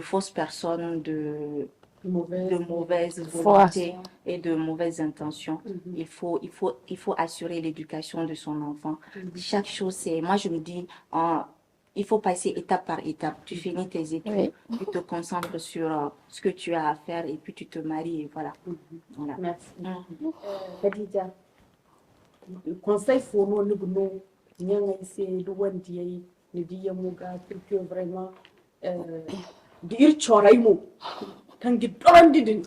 fausses personnes, de mauvaises volontés et de mauvaises intentions. Il faut assurer l'éducation de son enfant. Chaque chose, moi je me dis, il faut passer étape par étape. Tu finis tes études, tu te concentres sur ce que tu as à faire et puis tu te maries et voilà. Merci. Khadija, conseil pour nous, nous, c'est le wandi ne diya muga que vraiment dir choraimo kan gidoran didin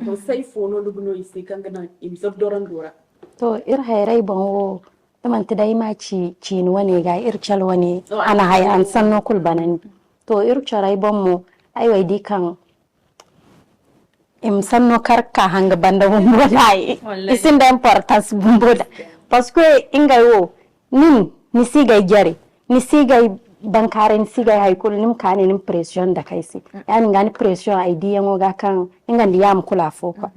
conseil pour nous lugno ise kan gana imsab doran dora to hayrai bon man dai ma ci wane ga chal wane ana hay an sanno kul banan to chorai bon mo ai wai di kan sanno karka hanga banda bumbo dai isin da importance bumbo da parce que inga wo ni siga jare ni siga bankare ni siga hay kul nim kane nim pression da kaisi yani ngani pression ai di yango ga kan inga ndiyam kula foko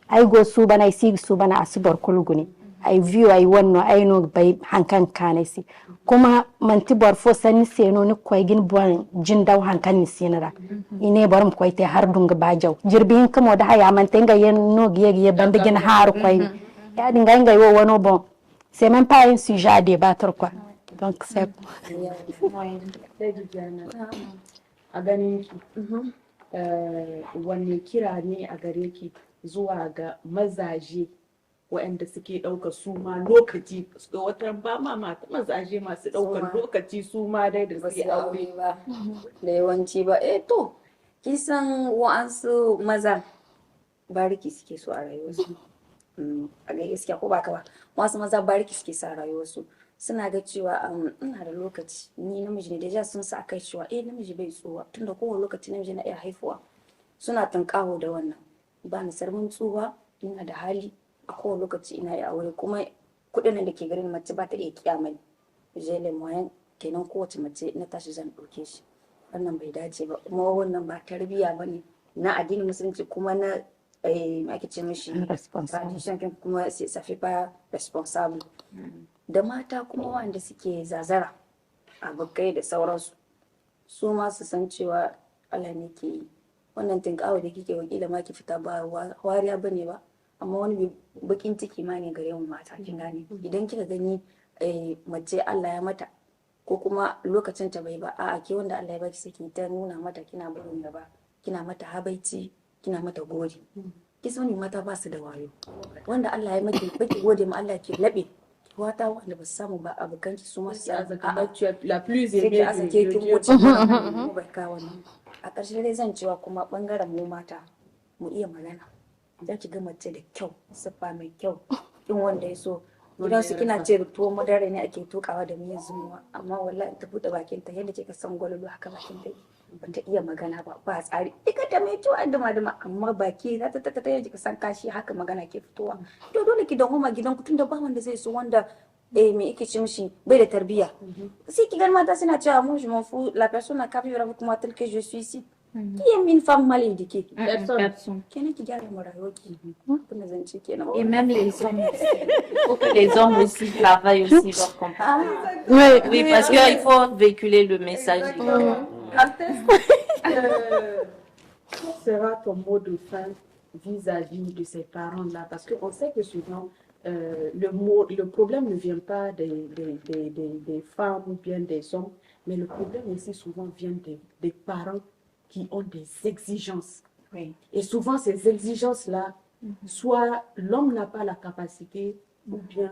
ai go su bana sig su bana asibor kulguni ai view ai wonno ai no bay hankan kanesi kuma manti bor fo sani seno ni koy gin bon jindaw hankan ni sinara ine borum koy te har dunga bajaw jirbin kamo da haya man tenga yen no giye bande gin har koy ya dinga ngai wo wono bon c'est même pas un sujet à débattre quoi donc c'est a ganin ki wanne kira ne a gare ki zuwa ga mazaje waɗanda suke ɗaukar su ma lokaci ga wata ba ma mata mazaje masu ɗaukar lokaci su ma dai da suke aure ba da yawanci ba to kisan wa'ansu maza bariki suke so a rayuwarsu. A ga gaskiya ko baka ba wasu maza bariki suke sa rayuwarsu suna ga cewa ina da lokaci ni namiji ne da sun sa kai cewa namiji bai tsuwa tunda kowane lokaci namiji na iya haifuwa suna tunkaho da wannan ba ni sarmin tsuwa ina da hali a kowane lokaci ina yi aure kuma kuɗin da ke garin mace ba ta iya kiyamai jele moyan kenan kowace mace na tashi zan ɗauke shi wannan bai dace ba kuma wannan ba tarbiyya bane na addinin musulunci kuma na ake ce mishi tradition kuma ça fait pas responsable da mata kuma wanda suke zazara abokai da sauransu su ma su san cewa Allah ne ke yi wannan tinkawa da kike wakila ma ki fita ba wariya bane ba amma wani bakin ciki ma ne gare mu mata kin gane idan kika gani mace Allah ya mata ko kuma lokacin ta bai ba a'a ke wanda Allah ya baki sai ki ta nuna mata kina burin gaba kina mata habaici kina mata gode ki sani mata ba su da wayo wanda Allah ya maki baki gode ma Allah ki labe wata wanda ba su samu ba abokan ki su ma su la plus aimée de Dieu bai ka wannan a ƙarshe dai zan cewa kuma bangaren mu mata mu iya magana za ki ga mace da kyau siffa mai kyau in wanda ya so gidan su kina ce tuwo madara ne ake tukawa da miyan zumuwa amma wallahi ta bude bakin ta yadda kika san gwalolo haka bakin ta ba ta iya magana ba tsari ika ta mai tuwo an dama amma baki za ta yadda kika san kashi haka magana ke fitowa to dole ki dawo ma gidan ku tunda ba wanda zai so wanda me yake ci mishi bai da tarbiyya sai ki ga mata suna cewa moi je m'en fous la personne n'a qu'à vivre avec moi telle que je suis ici. Qui est une femme mal éduquée? Personne. Et même les hommes. Il faut que les hommes aussi travaillent aussi leur comportement. Oui, parce qu'il faut véhiculer le message. Quel sera ton mot de fin vis-à-vis de ces parents-là? Parce qu'on sait que souvent, le problème ne vient pas des femmes ou bien des hommes, mais le problème aussi souvent vient des parents qui ont des exigences. Oui. Et souvent, ces exigences-là, soit l'homme n'a pas la capacité, ou bien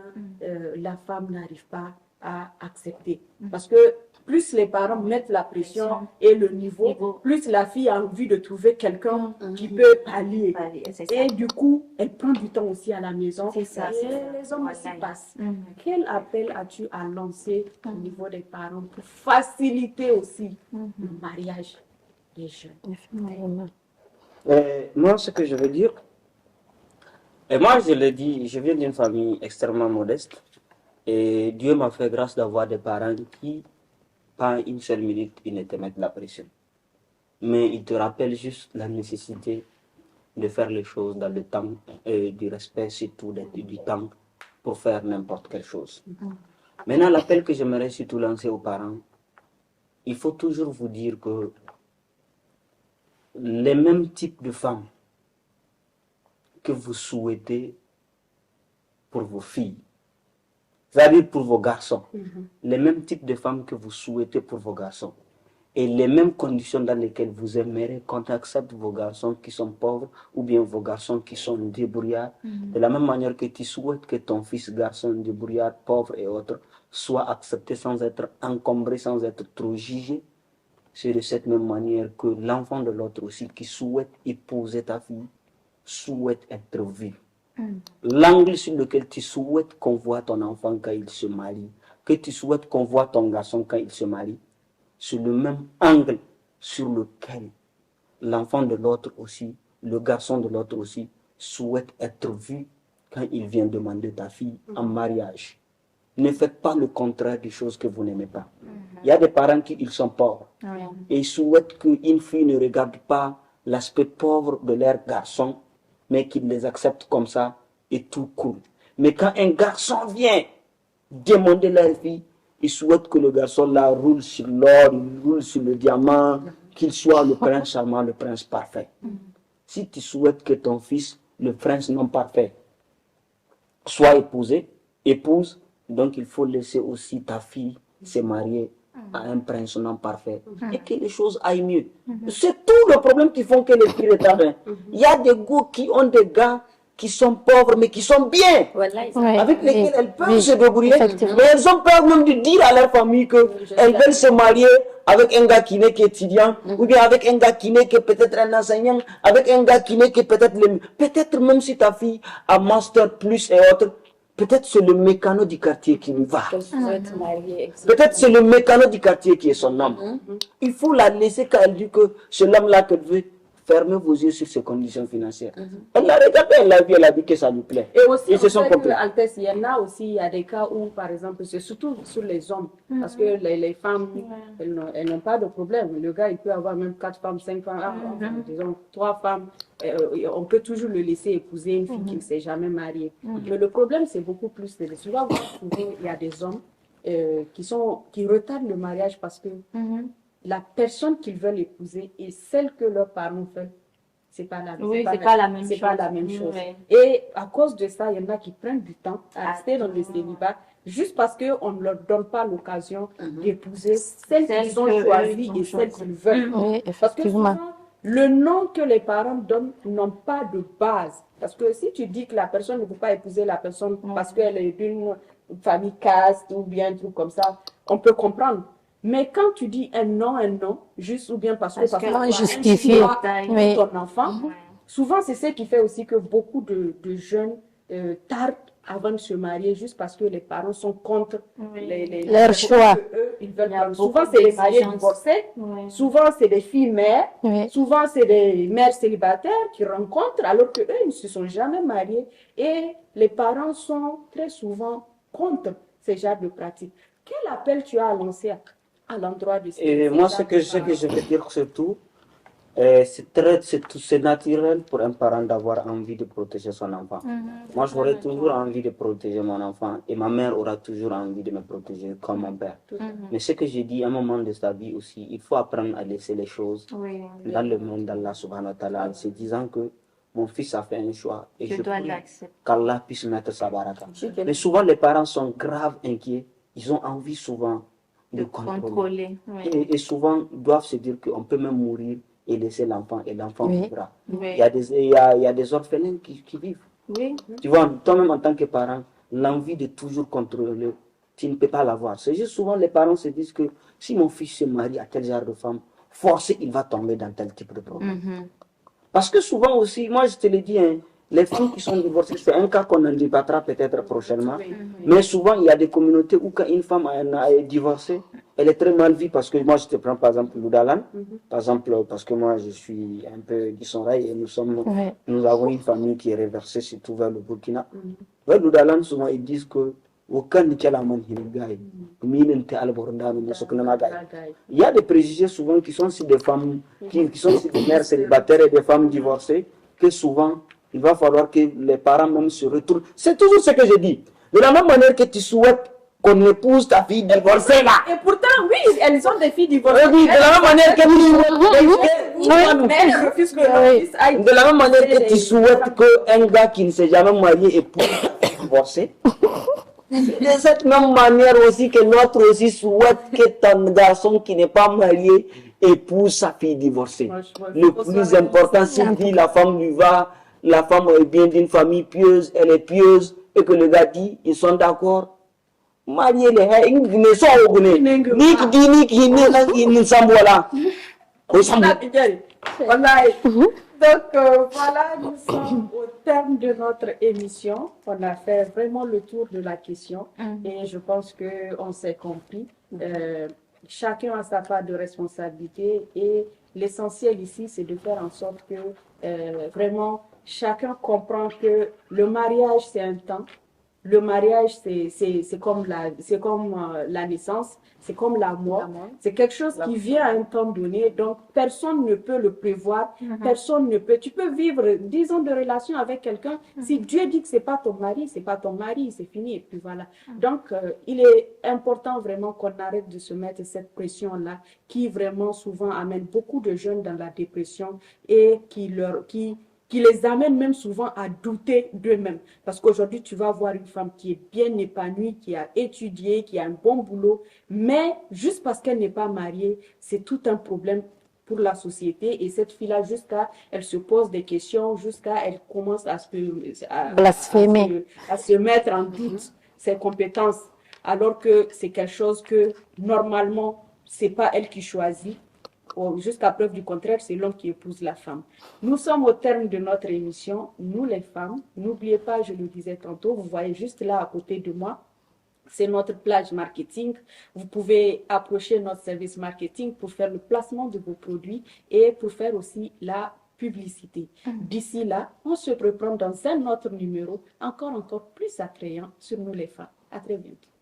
la femme n'arrive pas à accepter. Parce que plus les parents mettent la pression et le niveau, plus la fille a envie de trouver quelqu'un qui peut pallier. Et du coup, elle prend du temps aussi à la maison. Et les hommes aussi passent. Quel appel as-tu à lancer au niveau des parents pour faciliter aussi le mariage des jeunes? Moi, ce que je veux dire, et moi je le dis, je viens d'une famille extrêmement modeste et Dieu m'a fait grâce d'avoir des parents qui, pas une seule minute, ils ne te mettent la pression. Mais ils te rappellent juste la nécessité de faire les choses dans le temps et du respect surtout du temps pour faire n'importe quelle chose. Maintenant, l'appel que j'aimerais surtout lancer aux parents, il faut toujours vous dire que les mêmes types de femmes que vous souhaitez pour vos filles, c'est-à-dire pour vos garçons, les mêmes types de femmes que vous souhaitez pour vos garçons, et les mêmes conditions dans lesquelles vous aimeriez qu'on accepte vos garçons qui sont pauvres ou bien vos garçons qui sont débrouillards, de la même manière que tu souhaites que ton fils garçon débrouillard, pauvre et autres, soit accepté sans être encombré, sans être trop jugé. C'est de cette même manière que l'enfant de l'autre aussi qui souhaite épouser ta fille, souhaite être vu. L'angle sur lequel tu souhaites qu'on voit ton enfant quand il se marie, que tu souhaites qu'on voit ton garçon quand il se marie, c'est le même angle sur lequel l'enfant de l'autre aussi, le garçon de l'autre aussi, souhaite être vu quand il vient demander ta fille en mariage. Ne faites pas le contraire des choses que vous n'aimez pas. Il y a des parents qui ils sont pauvres et ils souhaitent qu'une fille ne regarde pas l'aspect pauvre de leur garçon, mais qu'ils les acceptent comme ça et tout cool. Mais quand un garçon vient demander leur fille, ils souhaitent que le garçon là roule sur l'or, roule sur le diamant, qu'il soit le prince charmant, le prince parfait. Si tu souhaites que ton fils, le prince non parfait, soit épousé, épouse, donc il faut laisser aussi ta fille se marier à un prince non parfait et que les choses aillent mieux. C'est tout le problème qui font que les filles retardent. Il y a des gars qui ont des gars qui sont pauvres mais qui sont bien, avec lesquels elles peuvent se débrouiller. Mais elles ont peur même de dire à leur famille qu'elles veulent se marier avec un gars qui n'est qu'étudiant, ou bien avec un gars qui n'est que peut-être un enseignant, avec un gars qui n'est que peut-être même si ta fille a master plus et autres, peut-être c'est le mécano du quartier qui lui va. Peut-être c'est le mécano du quartier qui est son homme. Il faut la laisser quand elle dit que c'est l'homme-là qu'elle veut. Fermez vos yeux sur ses conditions financières. Elle l'a regardé, elle a vu que ça lui plaît. Et aussi, ils se sont compris. Altesse, il y en a aussi, il y a des cas où, par exemple, c'est surtout sur les hommes. Parce que les femmes, elles n'ont pas de problème. Le gars, il peut avoir même 4 femmes, 5 femmes, disons 3 femmes. On peut toujours le laisser épouser une fille qui ne s'est jamais mariée. Mais le problème, c'est beaucoup plus. Souvent, il y a des hommes qui retardent le mariage parce que la personne qu'ils veulent épouser et celle que leurs parents veulent, c'est pas la même chose. Oui. Et à cause de ça, il y en a qui prennent du temps à rester dans le célibat juste parce qu'on ne leur donne pas l'occasion d'épouser celle qu'ils ont choisie et celle qu'ils veulent. Parce que souvent, le nom que les parents donnent n'ont pas de base. Parce que si tu dis que la personne ne peut pas épouser la personne parce qu'elle est d'une famille caste ou bien un truc comme ça, on peut comprendre. Mais quand tu dis un non, juste ou bien parce que justifié ton enfant, souvent c'est ce qui fait aussi que beaucoup de jeunes tardent avant de se marier juste parce que les parents sont contre leur choix. Ils veulent souvent c'est les mariés divorcés, souvent c'est des filles mères, souvent c'est des mères célibataires qui rencontrent alors qu'eux ils ne se sont jamais mariés et les parents sont très souvent contre ces genres de pratiques. Quel appel tu as à lancer à l'endroit de ces moi, ce que je veux dire surtout, c'est naturel pour un parent d'avoir envie de protéger son enfant. Moi, j'aurais toujours envie de protéger mon enfant et ma mère aura toujours envie de me protéger comme mon père. Mais ce que j'ai dit à un moment de sa vie aussi, il faut apprendre à laisser les choses dans le monde d'Allah subhanahu wa ta'ala en se disant que mon fils a fait un choix et je prie qu'Allah puisse mettre sa baraka. Mais souvent, les parents sont grave inquiets. Ils ont envie souvent de contrôler. Et souvent, ils doivent se dire qu'on peut même mourir et laisser l'enfant, et l'enfant vivra. Il y a des orphelins qui vivent. Tu vois, toi-même en tant que parent, l'envie de toujours contrôler, tu ne peux pas l'avoir. C'est juste souvent les parents se disent que si mon fils se marie à tel genre de femme, forcément il va tomber dans tel type de problème. Parce que souvent aussi, moi je te l'ai dit, les filles qui sont divorcées, c'est un cas qu'on en débattra peut-être prochainement. Mais souvent, il y a des communautés où quand une femme est divorcée, elle est très mal vue. Parce que moi, je te prends par exemple Loudalan. Par exemple, parce que moi, je suis un peu du Sonrail et nous avons une famille qui est reversée surtout vers le Burkina. Vers Loudalan, souvent, ils disent que il y a des préjugés souvent qui sont sur des femmes, qui sont sur des mères célibataires et des femmes divorcées, que souvent, il va falloir que les parents même se retournent. C'est toujours ce que je dis. De la même manière que tu souhaites qu'on épouse ta fille divorcée là. Et pourtant, oui, elles ont des filles divorcées. Oui, de la même manière que de la même manière que tu souhaites qu'un gars qui ne s'est jamais marié épouse divorcée. De cette même manière aussi que l'autre aussi souhaite que ton garçon qui n'est pas marié épouse sa fille divorcée. Le plus important, c'est que la femme lui va. La femme est bien d'une famille pieuse, elle est pieuse, et que le gars dit, ils sont d'accord. Marier les gens, ils ne sont pas au Ni Donc voilà, nous sommes au terme de notre émission. On a fait vraiment le tour de la question et je pense qu'on s'est compris. Chacun a sa part de responsabilité et l'essentiel ici, c'est de faire en sorte que vraiment chacun comprend que le mariage, c'est un temps. Le mariage, c'est comme la naissance, c'est comme la mort. C'est quelque chose qui vient à un temps donné, donc personne ne peut le prévoir, personne ne peut. Tu peux vivre 10 ans de relation avec quelqu'un, si Dieu dit que c'est pas ton mari, c'est pas ton mari, c'est fini, et puis voilà. Donc, il est important vraiment qu'on arrête de se mettre cette pression-là, qui vraiment souvent amène beaucoup de jeunes dans la dépression et qui les amène même souvent à douter d'eux-mêmes. Parce qu'aujourd'hui, tu vas voir une femme qui est bien épanouie, qui a étudié, qui a un bon boulot, mais juste parce qu'elle n'est pas mariée, c'est tout un problème pour la société. Et cette fille-là, elle se pose des questions, elle commence à blasphémer, à se mettre en doute ses compétences, alors que c'est quelque chose que, normalement, c'est pas elle qui choisit. Jusqu'à preuve du contraire, c'est l'homme qui épouse la femme. Nous sommes au terme de notre émission, nous les femmes. N'oubliez pas, je le disais tantôt, vous voyez juste là à côté de moi, c'est notre plage marketing. Vous pouvez approcher notre service marketing pour faire le placement de vos produits et pour faire aussi la publicité. D'ici là, on se reprend dans un autre numéro encore plus attrayant sur nous les femmes. À très bientôt.